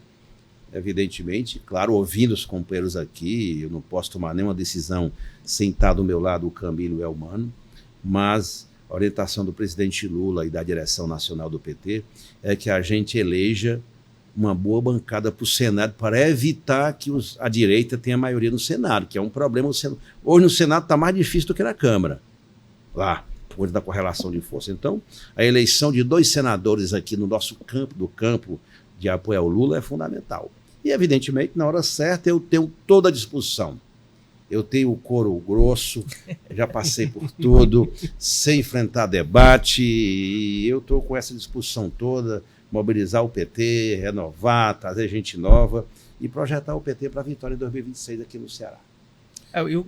evidentemente, claro, ouvindo os companheiros aqui, eu não posso tomar nenhuma decisão sem estar do meu lado o Camilo e o Elmano, mas a orientação do presidente Lula e da direção nacional do PT é que a gente eleja uma boa bancada para o Senado para evitar que a direita tenha maioria no Senado, que é um problema. Hoje no Senado está mais difícil do que na Câmara, lá, por conta da correlação de força. Então, a eleição de 2 senadores aqui no nosso campo de apoio ao Lula é fundamental. E, evidentemente, na hora certa, eu tenho toda a disposição. Eu tenho o couro grosso, já passei por tudo, sem enfrentar debate, e eu estou com essa disposição toda, mobilizar o PT, renovar, trazer gente nova e projetar o PT para a vitória em 2026 aqui no Ceará.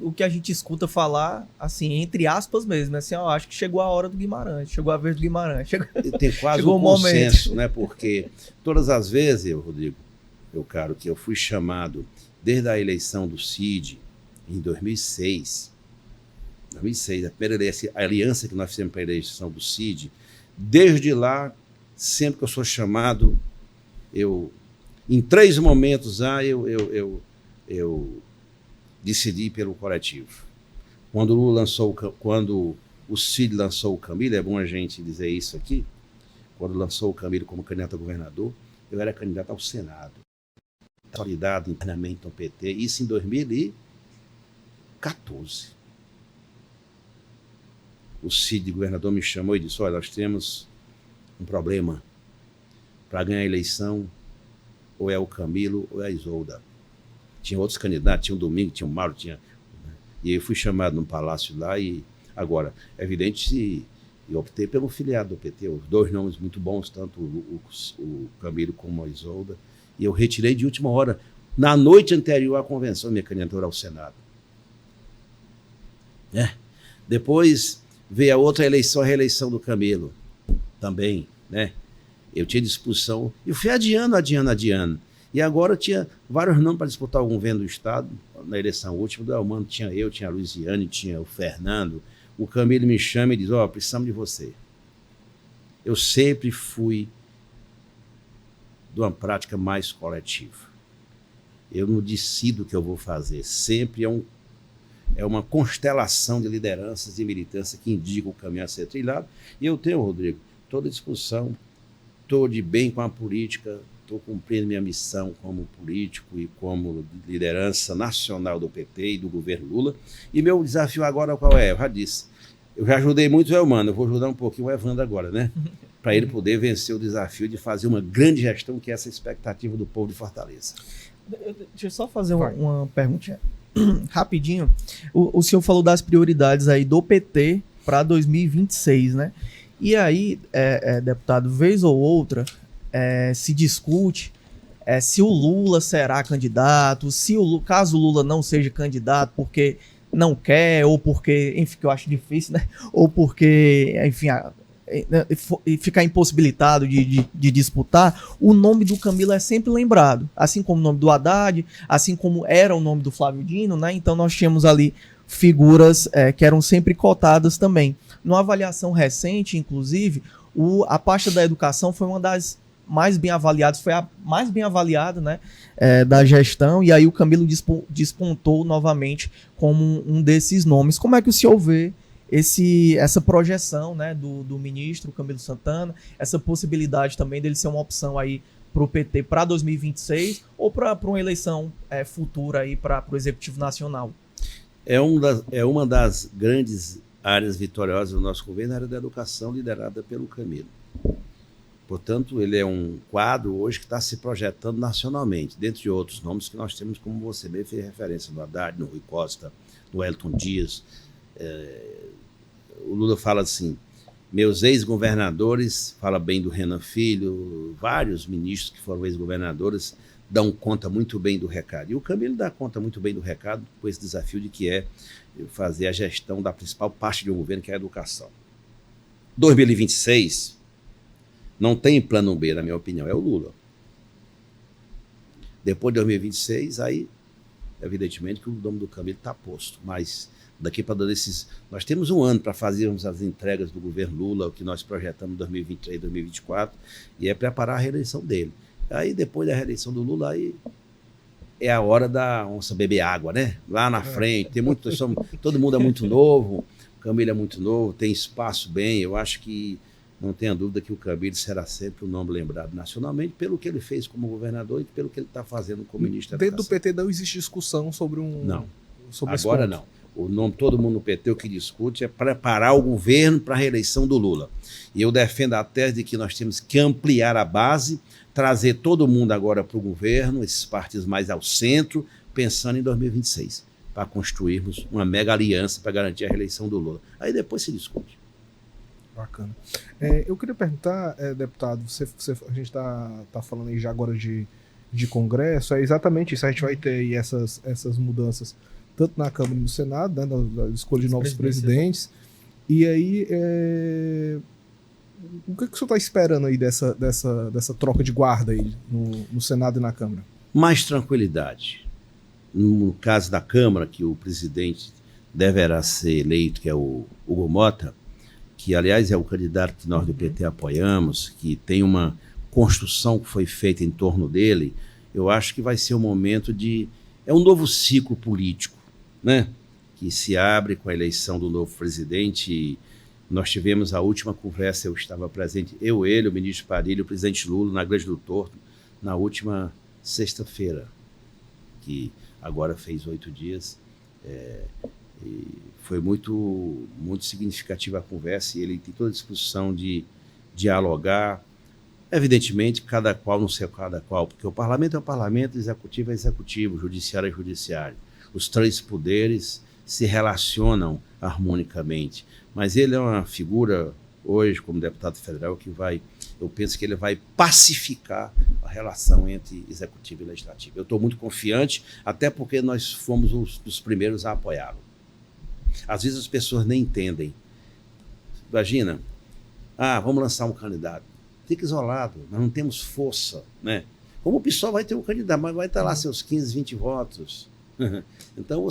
O que a gente escuta falar, assim, entre aspas mesmo, assim, eu acho que chegou a hora do Guimarães, chegou a vez do Guimarães. Tem quase um consenso, né? Porque todas as vezes, Rodrigo, meu caro, que eu fui chamado desde a eleição do Cid, em 2006, a primeira aliança que nós fizemos para a eleição do Cid, desde lá, sempre que eu sou chamado, em 3 momentos eu decidi pelo coletivo. Quando o Cid lançou o Camilo, é bom a gente dizer isso aqui, quando lançou o Camilo como candidato a governador, eu era candidato ao Senado. Consolidado internamente no PT, isso em 2014. O Cid, governador, me chamou e disse: olha, nós temos um problema. Para ganhar a eleição, ou é o Camilo ou é a Isolda. Tinha outros candidatos, tinha o Domingo, tinha o Mauro, e eu fui chamado no palácio lá e agora, é evidente que eu optei pelo filiado do PT, os 2 nomes muito bons, tanto o Camilo como a Isolda, e eu retirei de última hora, na noite anterior à convenção, minha candidatura ao Senado. Depois veio a outra eleição, a reeleição do Camilo, também, né? Eu tinha disposição, e fui adiando. E agora eu tinha vários nomes para disputar o governo do Estado. Na eleição última do Elmano tinha eu, tinha a Luiziane, tinha o Fernando. O Camilo me chama e diz: ó, precisamos de você. Eu sempre fui de uma prática mais coletiva. Eu não decido o que eu vou fazer. Sempre é uma constelação de lideranças e militância que indica o caminho a ser trilhado. E eu tenho, Rodrigo, toda a disposição, estou de bem com a política, estou cumprindo minha missão como político e como liderança nacional do PT e do governo Lula. E meu desafio agora qual é? Eu já disse, eu já ajudei muito o Elmano, eu vou ajudar um pouquinho o Evandro agora, né? Para ele poder vencer o desafio de fazer uma grande gestão, que é essa expectativa do povo de Fortaleza. Deixa eu só fazer uma perguntinha rapidinho. O senhor falou das prioridades aí do PT para 2026, né? E aí, deputado, vez ou outra, se discute se o Lula será candidato, caso o Lula não seja candidato porque não quer, ou porque, enfim, que eu acho difícil, né? Ou porque, enfim, ficar impossibilitado de disputar, o nome do Camilo é sempre lembrado, assim como o nome do Haddad, assim como era o nome do Flávio Dino, né? Então nós tínhamos ali figuras que eram sempre cotadas também. Numa avaliação recente, inclusive, a pasta da educação foi uma das mais bem avaliadas, foi a mais bem avaliada, né, da gestão, e aí o Camilo despontou novamente como um desses nomes. Como é que o senhor vê essa projeção, né, do ministro Camilo Santana, essa possibilidade também dele ser uma opção aí para o PT para 2026 ou para uma eleição futura aí para o Executivo Nacional? É uma das grandes áreas vitoriosas do nosso governo, a área da educação, liderada pelo Camilo. Portanto, ele é um quadro hoje que está se projetando nacionalmente, dentre de outros nomes que nós temos, como você bem fez referência, no Haddad, no Rui Costa, no Wellington Dias. O Lula fala assim, meus ex-governadores, fala bem do Renan Filho, vários ministros que foram ex-governadores dão conta muito bem do recado. E o Camilo dá conta muito bem do recado com esse desafio de que é fazer a gestão da principal parte do governo, que é a educação. 2026 não tem plano B, na minha opinião, é o Lula. Depois de 2026, aí, evidentemente, que o nome do Camilo está posto. Mas daqui para nós temos um ano para fazermos as entregas do governo Lula, o que nós projetamos em 2023, 2024, e é preparar a reeleição dele. Aí, depois da reeleição do Lula, aí é a hora da onça beber água, né? Lá na frente, todo mundo é muito novo. O Camilo é muito novo, tem espaço bem, eu acho que não tenha dúvida que o Camilo será sempre um nome lembrado nacionalmente pelo que ele fez como governador e pelo que ele está fazendo como ministro da Dentro do Educação. PT não existe discussão sobre Não, sobre esse agora ponto. não. O nome todo mundo no PT, o que discute é preparar o governo para a reeleição do Lula. E eu defendo a tese de que nós temos que ampliar a base, trazer todo mundo agora para o governo, esses partidos mais ao centro, pensando em 2026, para construirmos uma mega aliança para garantir a reeleição do Lula. Aí depois se discute. Bacana. Eu queria perguntar, deputado, a gente está falando aí já agora de Congresso, é exatamente isso, a gente vai ter aí essas mudanças, tanto na Câmara e no Senado, né, na escolha de novos presidentes. E aí, o que o senhor está esperando aí dessa troca de guarda aí no Senado e na Câmara? Mais tranquilidade. No caso da Câmara, que o presidente deverá ser eleito, que é o Hugo Mota, que, aliás, é o candidato que nós do PT apoiamos, que tem uma construção que foi feita em torno dele, eu acho que vai ser um momento de... É um novo ciclo político, né? Que se abre com a eleição do novo presidente. Nós tivemos a última conversa, eu estava presente, ele, o ministro Parilho, o presidente Lula, na Grande do Torto, na última sexta-feira, que agora fez 8 dias. E foi muito significativa a conversa, e ele tem toda a disposição de dialogar. Evidentemente, cada qual no seu cada qual, porque o parlamento é o parlamento, o executivo é o executivo, o judiciário é o judiciário. Os 3 poderes se relacionam harmonicamente. Mas ele é uma figura, hoje, como deputado federal, eu penso que ele vai pacificar a relação entre executivo e legislativo. Eu estou muito confiante, até porque nós fomos os primeiros a apoiá-lo. Às vezes as pessoas nem entendem. Imagina, vamos lançar um candidato. Fica isolado, nós não temos força, né? Como o PSOL vai ter um candidato, mas vai estar lá seus 15, 20 votos. Então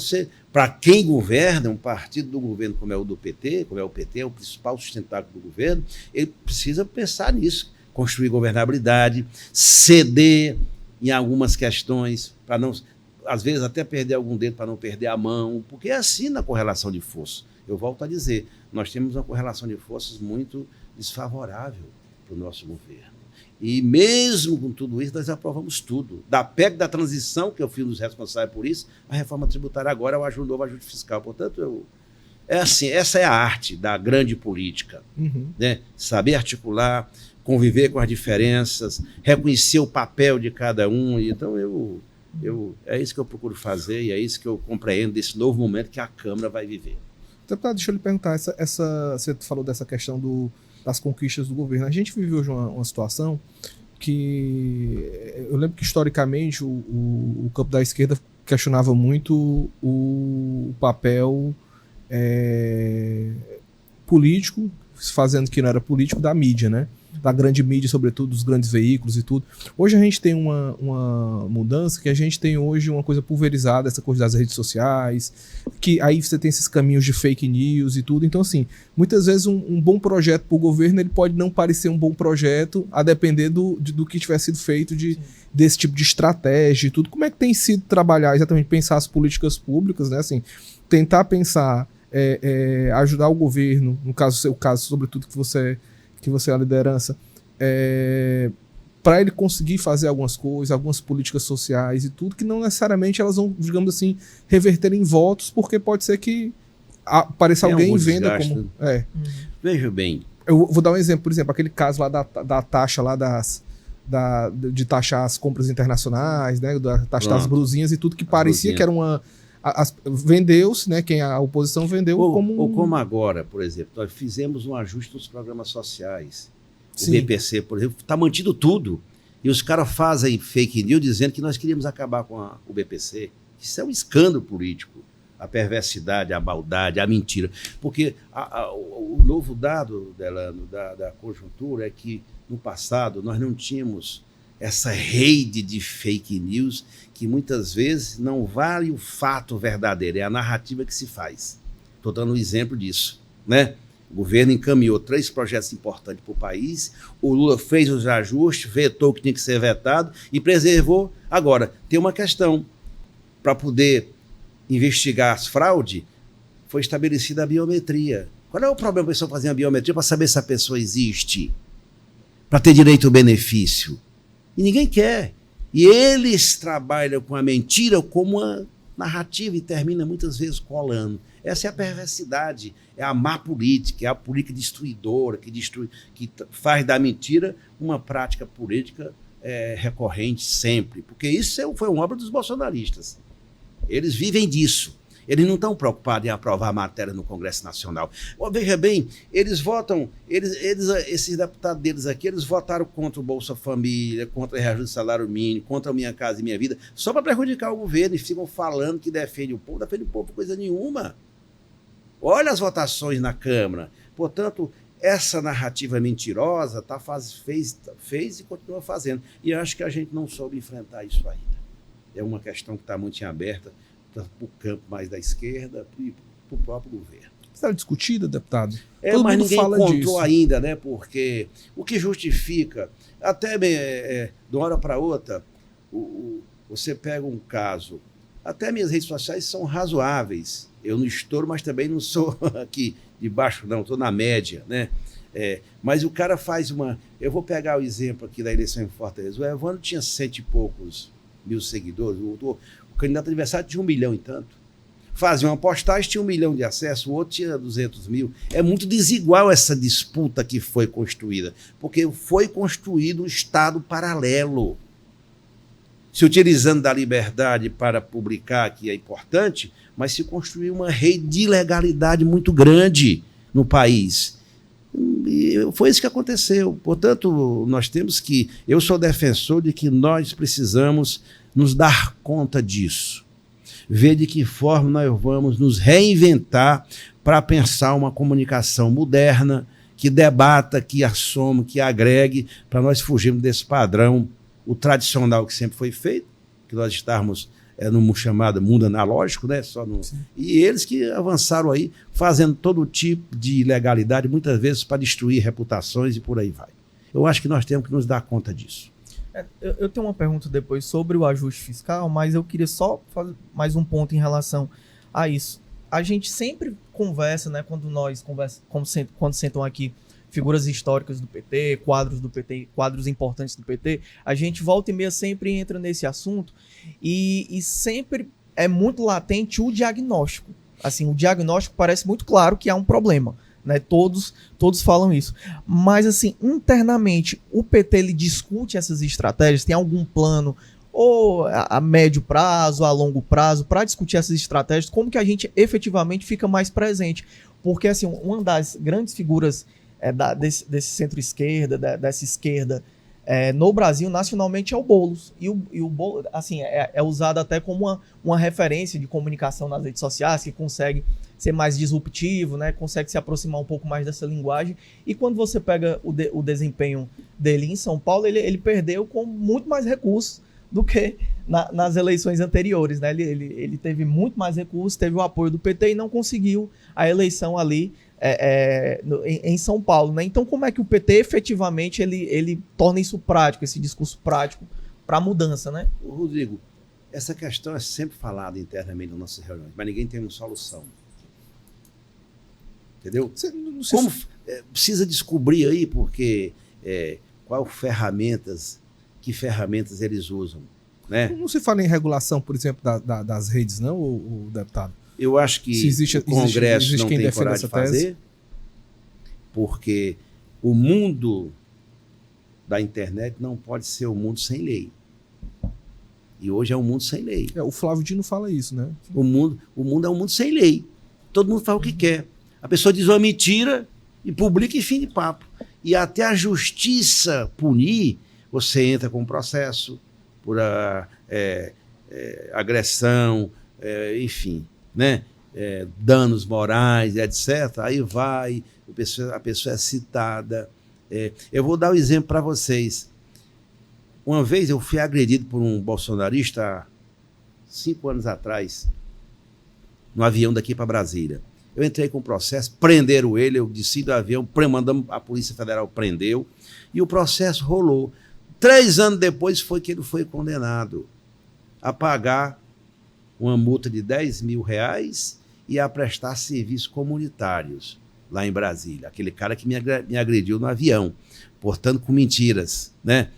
para quem governa, um partido do governo como é o do PT, como é o PT, é o principal sustentáculo do governo, ele precisa pensar nisso, construir governabilidade, ceder em algumas questões, para não, às vezes até perder algum dedo para não perder a mão, porque é assim na correlação de forças. Eu volto a dizer, nós temos uma correlação de forças muito desfavorável para o nosso governo. E mesmo com tudo isso, nós aprovamos tudo. Da PEC da transição, que eu fui um dos responsáveis por isso, a reforma tributária agora, o novo ajuste fiscal. Portanto, é assim, essa é a arte da grande política. Né? Saber articular, conviver com as diferenças, reconhecer o papel de cada um. Então, é isso que eu procuro fazer e é isso que eu compreendo desse novo momento que a Câmara vai viver. Deputado, deixa eu lhe perguntar, você falou dessa questão das conquistas do governo. A gente viveu hoje uma situação que eu lembro que historicamente o campo da esquerda questionava muito o papel político, fazendo que não era político, da mídia, né? Da grande mídia, sobretudo dos grandes veículos e tudo. Hoje a gente tem uma mudança, que a gente tem hoje uma coisa pulverizada, essa coisa das redes sociais, que aí você tem esses caminhos de fake news e tudo. Então, assim, muitas vezes um bom projeto para o governo, ele pode não parecer um bom projeto, a depender do que tiver sido feito desse tipo de estratégia e tudo. Como é que tem sido trabalhar, exatamente, pensar as políticas públicas, né? Assim, tentar pensar, ajudar o governo, no caso, seu caso, sobretudo, que você é a liderança, para ele conseguir fazer algumas coisas, algumas políticas sociais e tudo, que não necessariamente elas vão, digamos assim, reverter em votos, porque pode ser que apareça alguém e venda como... Veja bem. Eu vou dar um exemplo, por exemplo, aquele caso lá da taxa lá de taxar as compras internacionais, né, da taxa das blusinhas e tudo, que parecia que era uma... vendeu-se, né? Quem a oposição vendeu como... Ou como agora, por exemplo, nós fizemos um ajuste nos programas sociais. Sim. O BPC, por exemplo, está mantido tudo. E os caras fazem fake news dizendo que nós queríamos acabar com o BPC. Isso é um escândalo político. A perversidade, a maldade, a mentira. Porque o novo dado, Delano, da conjuntura é que no passado nós não tínhamos essa rede de fake news que muitas vezes não vale o fato verdadeiro, é a narrativa que se faz. Estou dando um exemplo disso, né? O governo encaminhou 3 projetos importantes para o país, o Lula fez os ajustes, vetou o que tinha que ser vetado e preservou. Agora, tem uma questão, para poder investigar as fraudes, foi estabelecida a biometria. Qual é o problema da pessoa fazer uma biometria para saber se a pessoa existe? Para ter direito ao benefício? E ninguém quer. E eles trabalham com a mentira como uma narrativa e termina muitas vezes colando. Essa é a perversidade, é a má política, é a política destruidora, que faz da mentira uma prática política recorrente sempre. Porque isso foi uma obra dos bolsonaristas. Eles vivem disso. Eles não estão preocupados em aprovar a matéria no Congresso Nacional. Veja bem, eles votam, esses deputados deles aqui, eles votaram contra o Bolsa Família, contra o reajuste do salário mínimo, contra a Minha Casa e Minha Vida, só para prejudicar o governo, e ficam falando que defende o povo coisa nenhuma. Olha as votações na Câmara. Portanto, essa narrativa mentirosa fez e continua fazendo. E acho que a gente não soube enfrentar isso ainda. É uma questão que está muito em aberta para o campo mais da esquerda e para o próprio governo. Está discutida, deputado? Mas ninguém encontrou ainda, né? Porque o que justifica, até de uma hora para outra, você pega um caso, até minhas redes sociais são razoáveis. Eu não estouro, mas também não sou aqui de baixo, não, estou na média, né? Mas o cara faz uma... Eu vou pegar o exemplo aqui da eleição em Fortaleza. O Evandro tinha 100 e poucos mil seguidores, o candidato adversário tinha 1 milhão e tanto. Fazia uma postagem, tinha 1 milhão de acessos, o outro tinha 200 mil. É muito desigual essa disputa que foi construída, porque foi construído um Estado paralelo. Se utilizando da liberdade para publicar, que é importante, mas se construiu uma rede de ilegalidade muito grande no país. E foi isso que aconteceu. Portanto, nós temos que... Eu sou defensor de que nós precisamos nos dar conta disso. Ver de que forma nós vamos nos reinventar para pensar uma comunicação moderna, que debata, que assome, que agregue, para nós fugirmos desse padrão, o tradicional que sempre foi feito, que nós estamos no chamado mundo analógico, né? E eles que avançaram aí, fazendo todo tipo de ilegalidade, muitas vezes para destruir reputações e por aí vai. Eu acho que nós temos que nos dar conta disso. Eu tenho uma pergunta depois sobre o ajuste fiscal, mas eu queria só fazer mais um ponto em relação a isso. A gente sempre conversa, né, quando sentam aqui figuras históricas do PT, quadros do PT, quadros importantes do PT, a gente volta e meia sempre entra nesse assunto e sempre é muito latente o diagnóstico. Assim, o diagnóstico parece muito claro que há um problema, né? Todos falam isso. Mas, assim, internamente, o PT ele discute essas estratégias? Tem algum plano, ou a médio prazo, a longo prazo, para discutir essas estratégias? Como que a gente efetivamente fica mais presente? Porque, assim, uma das grandes figuras desse centro-esquerda, dessa esquerda, no Brasil, nacionalmente, é o Boulos. E o Boulos, assim, é usado até como uma referência de comunicação nas redes sociais, que consegue ser mais disruptivo, né? Consegue se aproximar um pouco mais dessa linguagem. E quando você pega o desempenho dele em São Paulo, ele perdeu com muito mais recursos do que nas eleições anteriores, né? Ele teve muito mais recursos, teve o apoio do PT e não conseguiu a eleição ali em São Paulo, né? Então, como é que o PT efetivamente ele torna isso prático, esse discurso prático para a mudança, né? Rodrigo, essa questão é sempre falada internamente nas nossas reuniões, mas ninguém tem uma solução. Entendeu? Precisa descobrir aí, porque que ferramentas eles usam, né? Não se fala em regulação, por exemplo, das redes, não, o deputado? Eu acho que o Congresso não tem coragem de fazer, porque o mundo da internet não pode ser um mundo sem lei. E hoje é um mundo sem lei. O Flávio Dino fala isso, né? O mundo é um mundo sem lei. Todo mundo faz o que quer. A pessoa diz uma mentira e publica e fim de papo. E até a justiça punir, você entra com um processo por agressão, enfim, né? Danos morais, etc. Aí vai, a pessoa é citada. Eu vou dar um exemplo para vocês. Uma vez eu fui agredido por um bolsonarista há 5 anos atrás, no avião daqui para Brasília. Eu entrei com o processo, prenderam ele, eu desci do avião, mandamos a Polícia Federal, prendeu, e o processo rolou. 3 anos depois foi que ele foi condenado a pagar uma multa de R$10 mil e a prestar serviços comunitários lá em Brasília. Aquele cara que me agrediu no avião, portanto, com mentiras, né?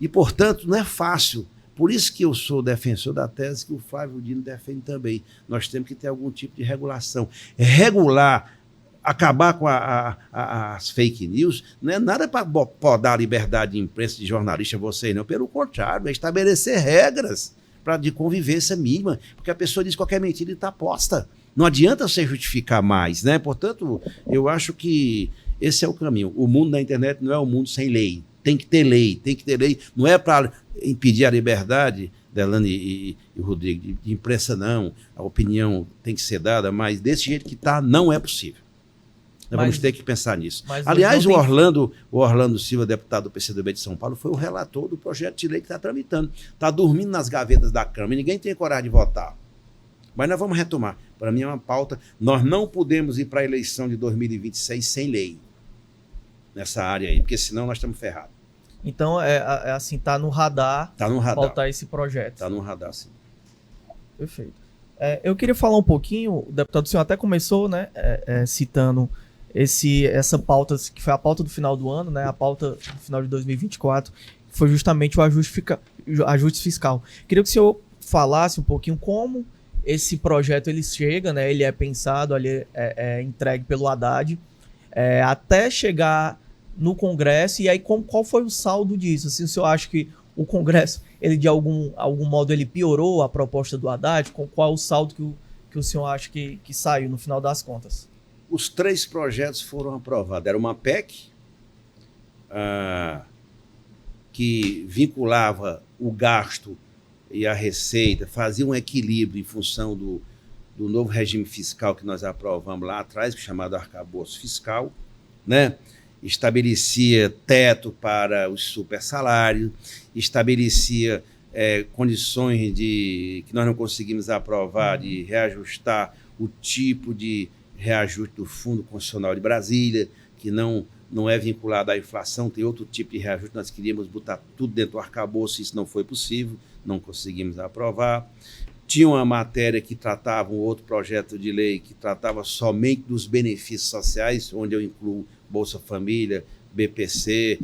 E, portanto, não é fácil. Por isso que eu sou defensor da tese que o Flávio Dino defende também. Nós temos que ter algum tipo de regulação. Regular, acabar com as fake news, não é nada para podar a liberdade de imprensa, de jornalista, vocês não. Pelo contrário, é estabelecer regras de convivência mínima, porque a pessoa diz qualquer mentira e está posta. Não adianta você justificar mais, né? Portanto, eu acho que esse é o caminho. O mundo da internet não é um mundo sem lei. Tem que ter lei, tem que ter lei. Não é para impedir a liberdade, Delane e Rodrigo, de imprensa, não. A opinião tem que ser dada, mas desse jeito que está, não é possível. Nós vamos ter que pensar nisso. Aliás, o Orlando Silva, deputado do PCdoB de São Paulo, foi o relator do projeto de lei que está tramitando. Está dormindo nas gavetas da Câmara e ninguém tem coragem de votar. Mas nós vamos retomar. Para mim é uma pauta. Nós não podemos ir para a eleição de 2026 sem lei nessa área aí, porque senão nós estamos ferrados. Então, assim, está no radar. Está no radar. Pautar esse projeto. Está no radar, sim. Perfeito. Eu queria falar um pouquinho, o deputado, o senhor até começou, né, citando essa pauta, que foi a pauta do final do ano, né, a pauta do final de 2024, que foi justamente o ajuste fiscal. Queria que o senhor falasse um pouquinho como esse projeto ele chega, né, ele é pensado, ele é entregue pelo Haddad, até chegar no Congresso, e aí qual foi o saldo disso? Assim, o senhor acha que o Congresso, ele de algum modo, ele piorou a proposta do Haddad? Qual é o saldo que o senhor acha que saiu no final das contas? Os 3 projetos foram aprovados. Era uma PEC que vinculava o gasto e a receita, fazia um equilíbrio em função do novo regime fiscal que nós aprovamos lá atrás, chamado arcabouço fiscal, né? Estabelecia teto para os supersalários, estabelecia condições que nós não conseguimos aprovar, de reajustar o tipo de reajuste do Fundo Constitucional de Brasília, que não é vinculado à inflação, tem outro tipo de reajuste, nós queríamos botar tudo dentro do arcabouço, isso não foi possível, não conseguimos aprovar. Tinha uma matéria que tratava, um outro projeto de lei que tratava somente dos benefícios sociais, onde eu incluo Bolsa Família, BPC,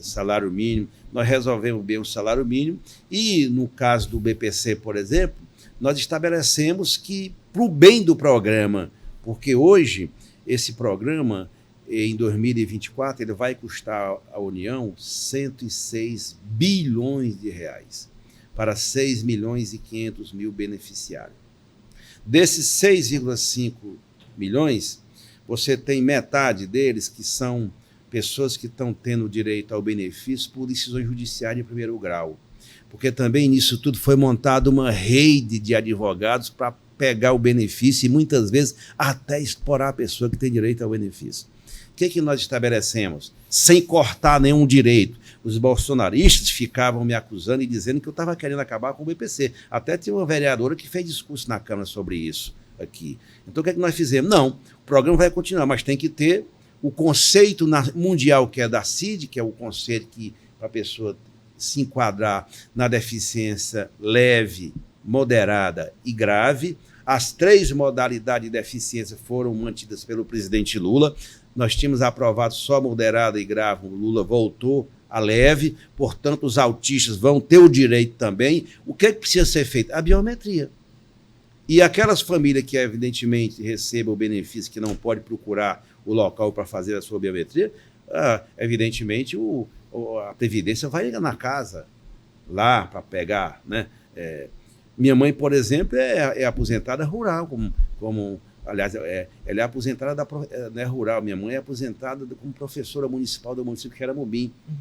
salário mínimo. Nós resolvemos bem o salário mínimo e, no caso do BPC, por exemplo, nós estabelecemos que, para o bem do programa, porque hoje esse programa, em 2024, ele vai custar à União 106 bilhões de reais para 6 milhões e 500 mil beneficiários. Desses 6,5 milhões, você tem metade deles que são pessoas que estão tendo direito ao benefício por decisões judiciárias de primeiro grau. Porque também nisso tudo foi montada uma rede de advogados para pegar o benefício e muitas vezes até explorar a pessoa que tem direito ao benefício. O que nós estabelecemos? Sem cortar nenhum direito. Os bolsonaristas ficavam me acusando e dizendo que eu estava querendo acabar com o BPC. Até tinha uma vereadora que fez discurso na Câmara sobre isso aqui. Então o que nós fizemos? Não, o programa vai continuar, mas tem que ter o conceito mundial que é da CID, que é o conceito que para a pessoa se enquadrar na deficiência leve, moderada e grave. As 3 modalidades de deficiência foram mantidas pelo presidente Lula. Nós tínhamos aprovado só moderada e grave, o Lula voltou a leve, portanto, os autistas vão ter o direito também. O que precisa ser feito? A biometria. E aquelas famílias que, evidentemente, recebam o benefício, que não pode procurar o local para fazer a sua biometria, evidentemente, a Previdência vai na casa, lá, para pegar, né? Minha mãe, por exemplo, é aposentada rural, aliás, ela é aposentada não é rural. Minha mãe é aposentada como professora municipal do município que era Mobim. Uhum.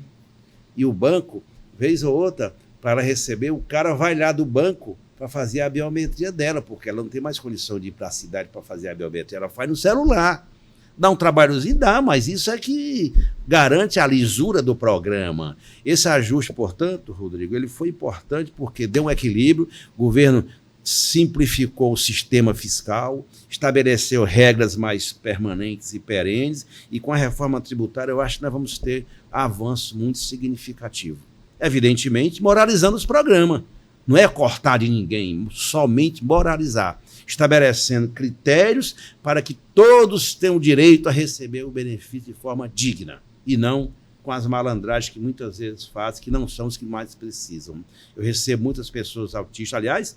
E o banco, vez ou outra, para ela receber, o cara vai lá do banco para fazer a biometria dela, porque ela não tem mais condição de ir para a cidade para fazer a biometria, ela faz no celular. Dá um trabalhozinho? Dá, mas isso é que garante a lisura do programa. Esse ajuste, portanto, Rodrigo, ele foi importante porque deu um equilíbrio, o governo simplificou o sistema fiscal, estabeleceu regras mais permanentes e perenes, e com a reforma tributária eu acho que nós vamos ter avanço muito significativo. Evidentemente, moralizando os programas. Não é cortar de ninguém, somente moralizar, estabelecendo critérios para que todos tenham direito a receber o benefício de forma digna e não com as malandragens que muitas vezes fazem, que não são os que mais precisam. Eu recebo muitas pessoas autistas. Aliás,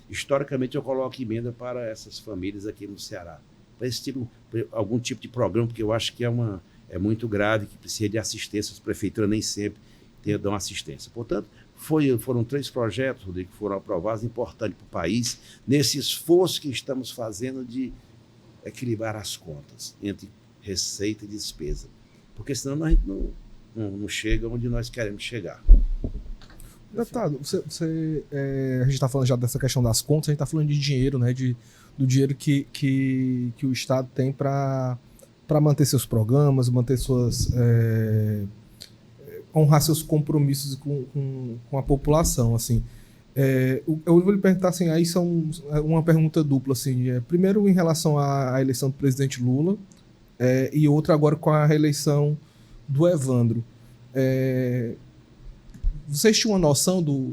historicamente, eu coloco emenda para essas famílias aqui no Ceará. Para esse tipo, algum tipo de programa, porque eu acho que é muito grave, que precisa de assistência. As prefeituras nem sempre dão assistência. Portanto, foram 3 projetos, Rodrigo, que foram aprovados, importantes para o país, nesse esforço que estamos fazendo de equilibrar as contas entre receita e despesa. Porque senão nós não chega onde nós queremos chegar. Deputado, a gente está falando já dessa questão das contas, a gente está falando de dinheiro, né? Do dinheiro que o Estado tem para manter seus programas, manter honrar seus compromissos com a população, assim. Eu vou lhe perguntar, assim, aí são uma pergunta dupla, assim. Primeiro, em relação à eleição do presidente Lula, e outra agora com a reeleição do Evandro. Vocês tinham uma noção do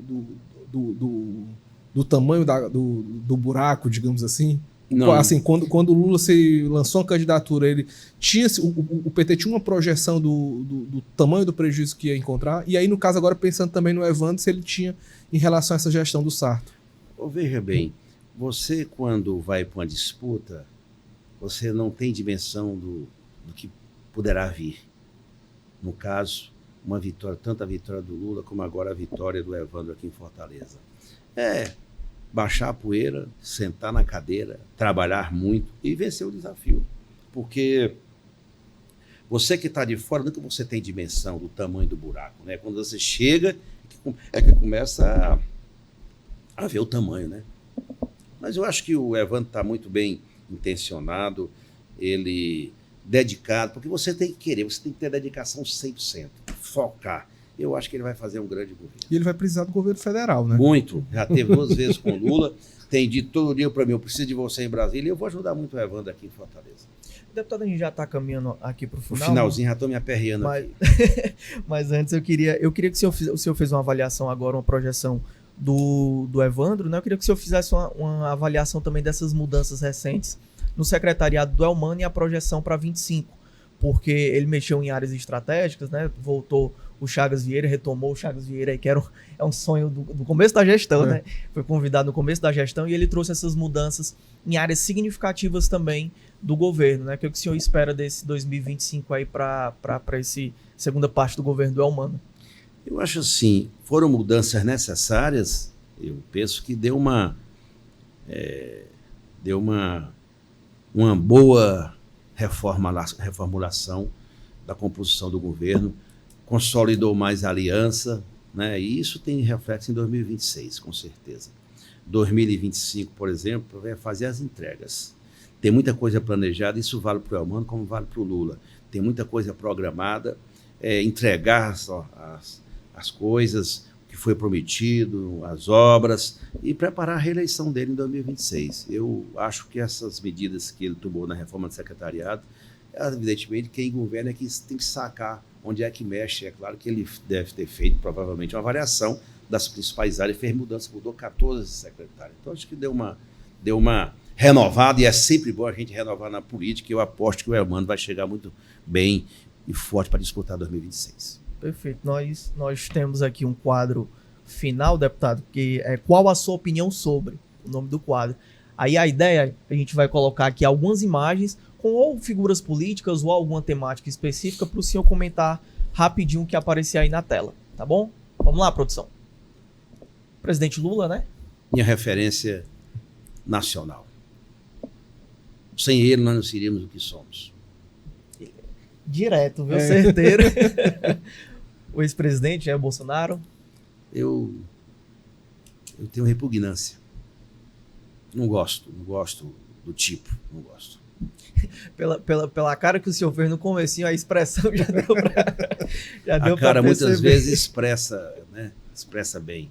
tamanho do buraco, digamos assim? Não. Assim, quando o Lula se lançou a candidatura, ele tinha, o PT tinha uma projeção do tamanho do prejuízo que ia encontrar, e aí, no caso, agora pensando também no Evandro, se ele tinha em relação a essa gestão do Sarto. Veja bem, você quando vai para uma disputa, você não tem dimensão do que poderá vir. No caso, uma vitória, tanto a vitória do Lula como agora a vitória do Evandro aqui em Fortaleza. Baixar a poeira, sentar na cadeira, trabalhar muito e vencer o desafio. Porque você que está de fora, nunca você tem dimensão do tamanho do buraco, né? Quando você chega, que começa a ver o tamanho, né? Mas eu acho que o Evandro está muito bem intencionado, ele dedicado, porque você tem que querer, você tem que ter dedicação 100%, focar. Eu acho que ele vai fazer um grande governo. E ele vai precisar do governo federal, né? Muito. Já teve 2 vezes com o Lula. Tem dito todo dia para mim, eu preciso de você em Brasília, e eu vou ajudar muito o Evandro aqui em Fortaleza. Deputado, a gente já está caminhando aqui para o final. No finalzinho, já estou me aperreando aqui. Mas antes eu queria que o senhor fez uma avaliação agora, uma projeção do Evandro, né? Eu queria que o senhor fizesse uma avaliação também dessas mudanças recentes no secretariado do Elmano e a projeção para 25, porque ele mexeu em áreas estratégicas, né? Voltou o Chagas Vieira, retomou o Chagas Vieira, que é um sonho do começo da gestão, né? Foi convidado no começo da gestão e ele trouxe essas mudanças em áreas significativas também do governo, né? O que o senhor espera desse 2025 aí para essa segunda parte do governo do Elmano? Eu acho assim, foram mudanças necessárias, eu penso que deu uma boa reformulação da composição do governo, consolidou mais a aliança, né? E isso tem reflexo em 2026, com certeza. 2025, por exemplo, vai fazer as entregas. Tem muita coisa planejada, isso vale para o Elmano como vale para o Lula. Tem muita coisa programada, entregar as coisas que foi prometido, as obras, e preparar a reeleição dele em 2026. Eu acho que essas medidas que ele tomou na reforma do secretariado, evidentemente, quem governa é que tem que sacar onde é que mexe. É claro que ele deve ter feito, provavelmente, uma avaliação das principais áreas, fez mudança, mudou 14 secretários. Então, acho que deu uma renovada, e é sempre bom a gente renovar na política, e eu aposto que o Elmano vai chegar muito bem e forte para disputar 2026. Perfeito. Nós temos aqui um quadro final, deputado, que é qual a sua opinião sobre o nome do quadro. Aí a ideia, a gente vai colocar aqui algumas imagens com ou figuras políticas ou alguma temática específica para o senhor comentar rapidinho o que aparecer aí na tela, tá bom? Vamos lá, produção. Presidente Lula, né? Minha referência nacional. Sem ele, nós não seríamos o que somos. Direto, viu? Certeiro. O ex-presidente, Jair Bolsonaro. Eu tenho repugnância. Não gosto do tipo, não gosto. Pela cara que o senhor fez no comecinho, a expressão já deu a cara muitas vezes expressa bem.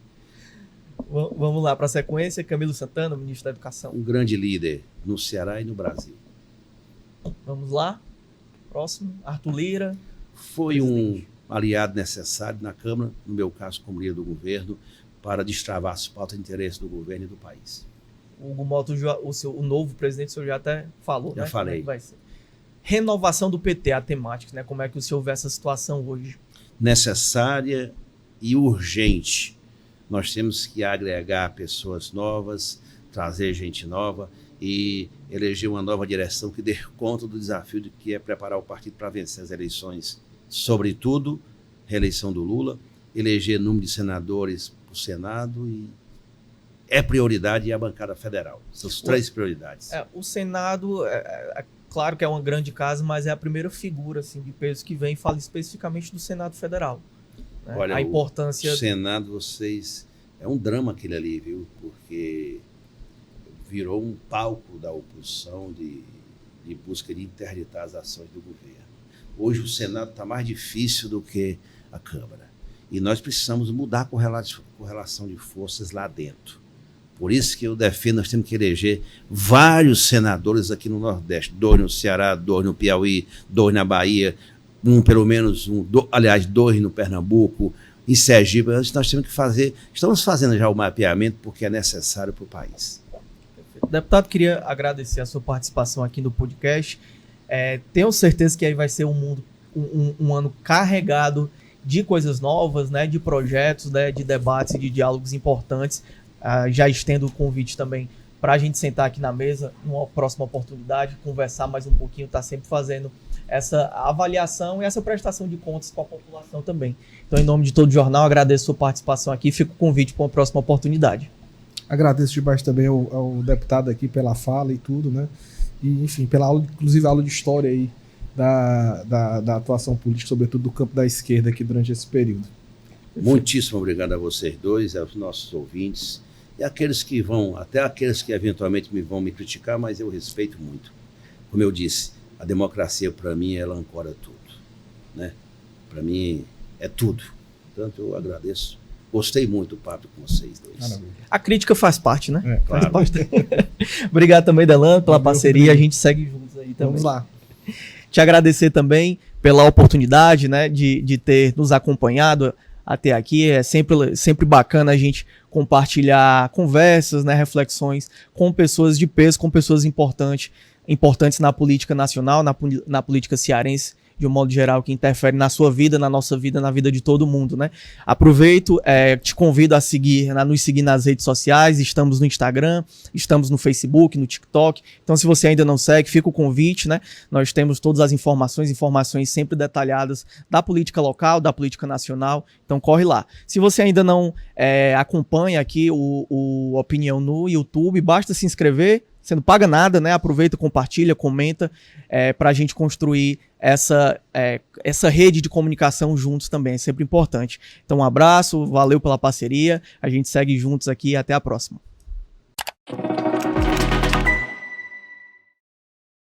Vamos lá para a sequência. Camilo Santana, ministro da Educação. Um grande líder no Ceará e no Brasil. Vamos lá. Próximo. Arthur Lira. Foi um aliado necessário na Câmara, no meu caso como líder do governo, para destravar as pautas de interesse do governo e do país. O Hugo Mota, o novo presidente, o senhor já até falou, Já né? falei. Como é que vai ser? Renovação do PT, a temática, né? Como é que o senhor vê essa situação hoje? Necessária e urgente. Nós temos que agregar pessoas novas, trazer gente nova e eleger uma nova direção que dê conta do desafio de que é preparar o partido para vencer as eleições, sobretudo reeleição do Lula, eleger número de senadores para o Senado e é prioridade e a bancada federal. São as 3 prioridades. O Senado, claro que é uma grande casa, mas é a primeira figura assim, de peso que vem e fala especificamente do Senado Federal. Né? Olha, a importância... O Senado, vocês... É um drama aquele ali, viu? Porque virou um palco da oposição de busca de interditar as ações do governo. Hoje o Senado está mais difícil do que a Câmara. E nós precisamos mudar a correlação de forças lá dentro. Por isso que eu defendo, nós temos que eleger vários senadores aqui no Nordeste. 2 no Ceará, 2 no Piauí, 2 na Bahia, pelo menos 2 no Pernambuco, em Sergipe. Nós temos que fazer, estamos fazendo já o mapeamento porque é necessário para o país. Deputado, queria agradecer a sua participação aqui no podcast. Tenho certeza que aí vai ser um ano carregado de coisas novas, né, de projetos, né, de debates e de diálogos importantes. Já estendo o convite também para a gente sentar aqui na mesa numa próxima oportunidade, conversar mais um pouquinho, estar sempre fazendo essa avaliação e essa prestação de contas com a população também. Então, em nome de todo o jornal, agradeço a sua participação aqui e fico com o convite para uma próxima oportunidade. Agradeço demais também ao deputado aqui pela fala e tudo, né? E, enfim, pela aula, inclusive a aula de história aí da atuação política, sobretudo do campo da esquerda aqui durante esse período. Muitíssimo obrigado a vocês dois, aos nossos ouvintes e aqueles que até aqueles que eventualmente vão me criticar, mas eu respeito muito. Como eu disse, a democracia para mim ela ancora tudo, né? Para mim é tudo. Portanto, eu agradeço. Gostei muito do papo com vocês dois. Maravilha. A crítica faz parte, né? Claro. Faz parte. Obrigado também, Delano, pela parceria. Rodrigo. A gente segue juntos aí também. Vamos lá. Te agradecer também pela oportunidade, né, de ter nos acompanhado até aqui. É sempre bacana a gente compartilhar conversas, né, reflexões com pessoas de peso, com pessoas importantes na política nacional, na política cearense, de um modo geral, que interfere na sua vida, na nossa vida, na vida de todo mundo, né? Aproveito, te convido a nos seguir nas redes sociais. Estamos no Instagram, estamos no Facebook, no TikTok. Então, se você ainda não segue, fica o convite, né? Nós temos todas as informações sempre detalhadas da política local, da política nacional. Então, corre lá. Se você ainda não acompanha aqui o Opinião no YouTube, basta se inscrever. Você não paga nada, né? Aproveita, compartilha, comenta, para a gente construir essa rede de comunicação juntos também. É sempre importante. Então, um abraço, valeu pela parceria. A gente segue juntos aqui e até a próxima.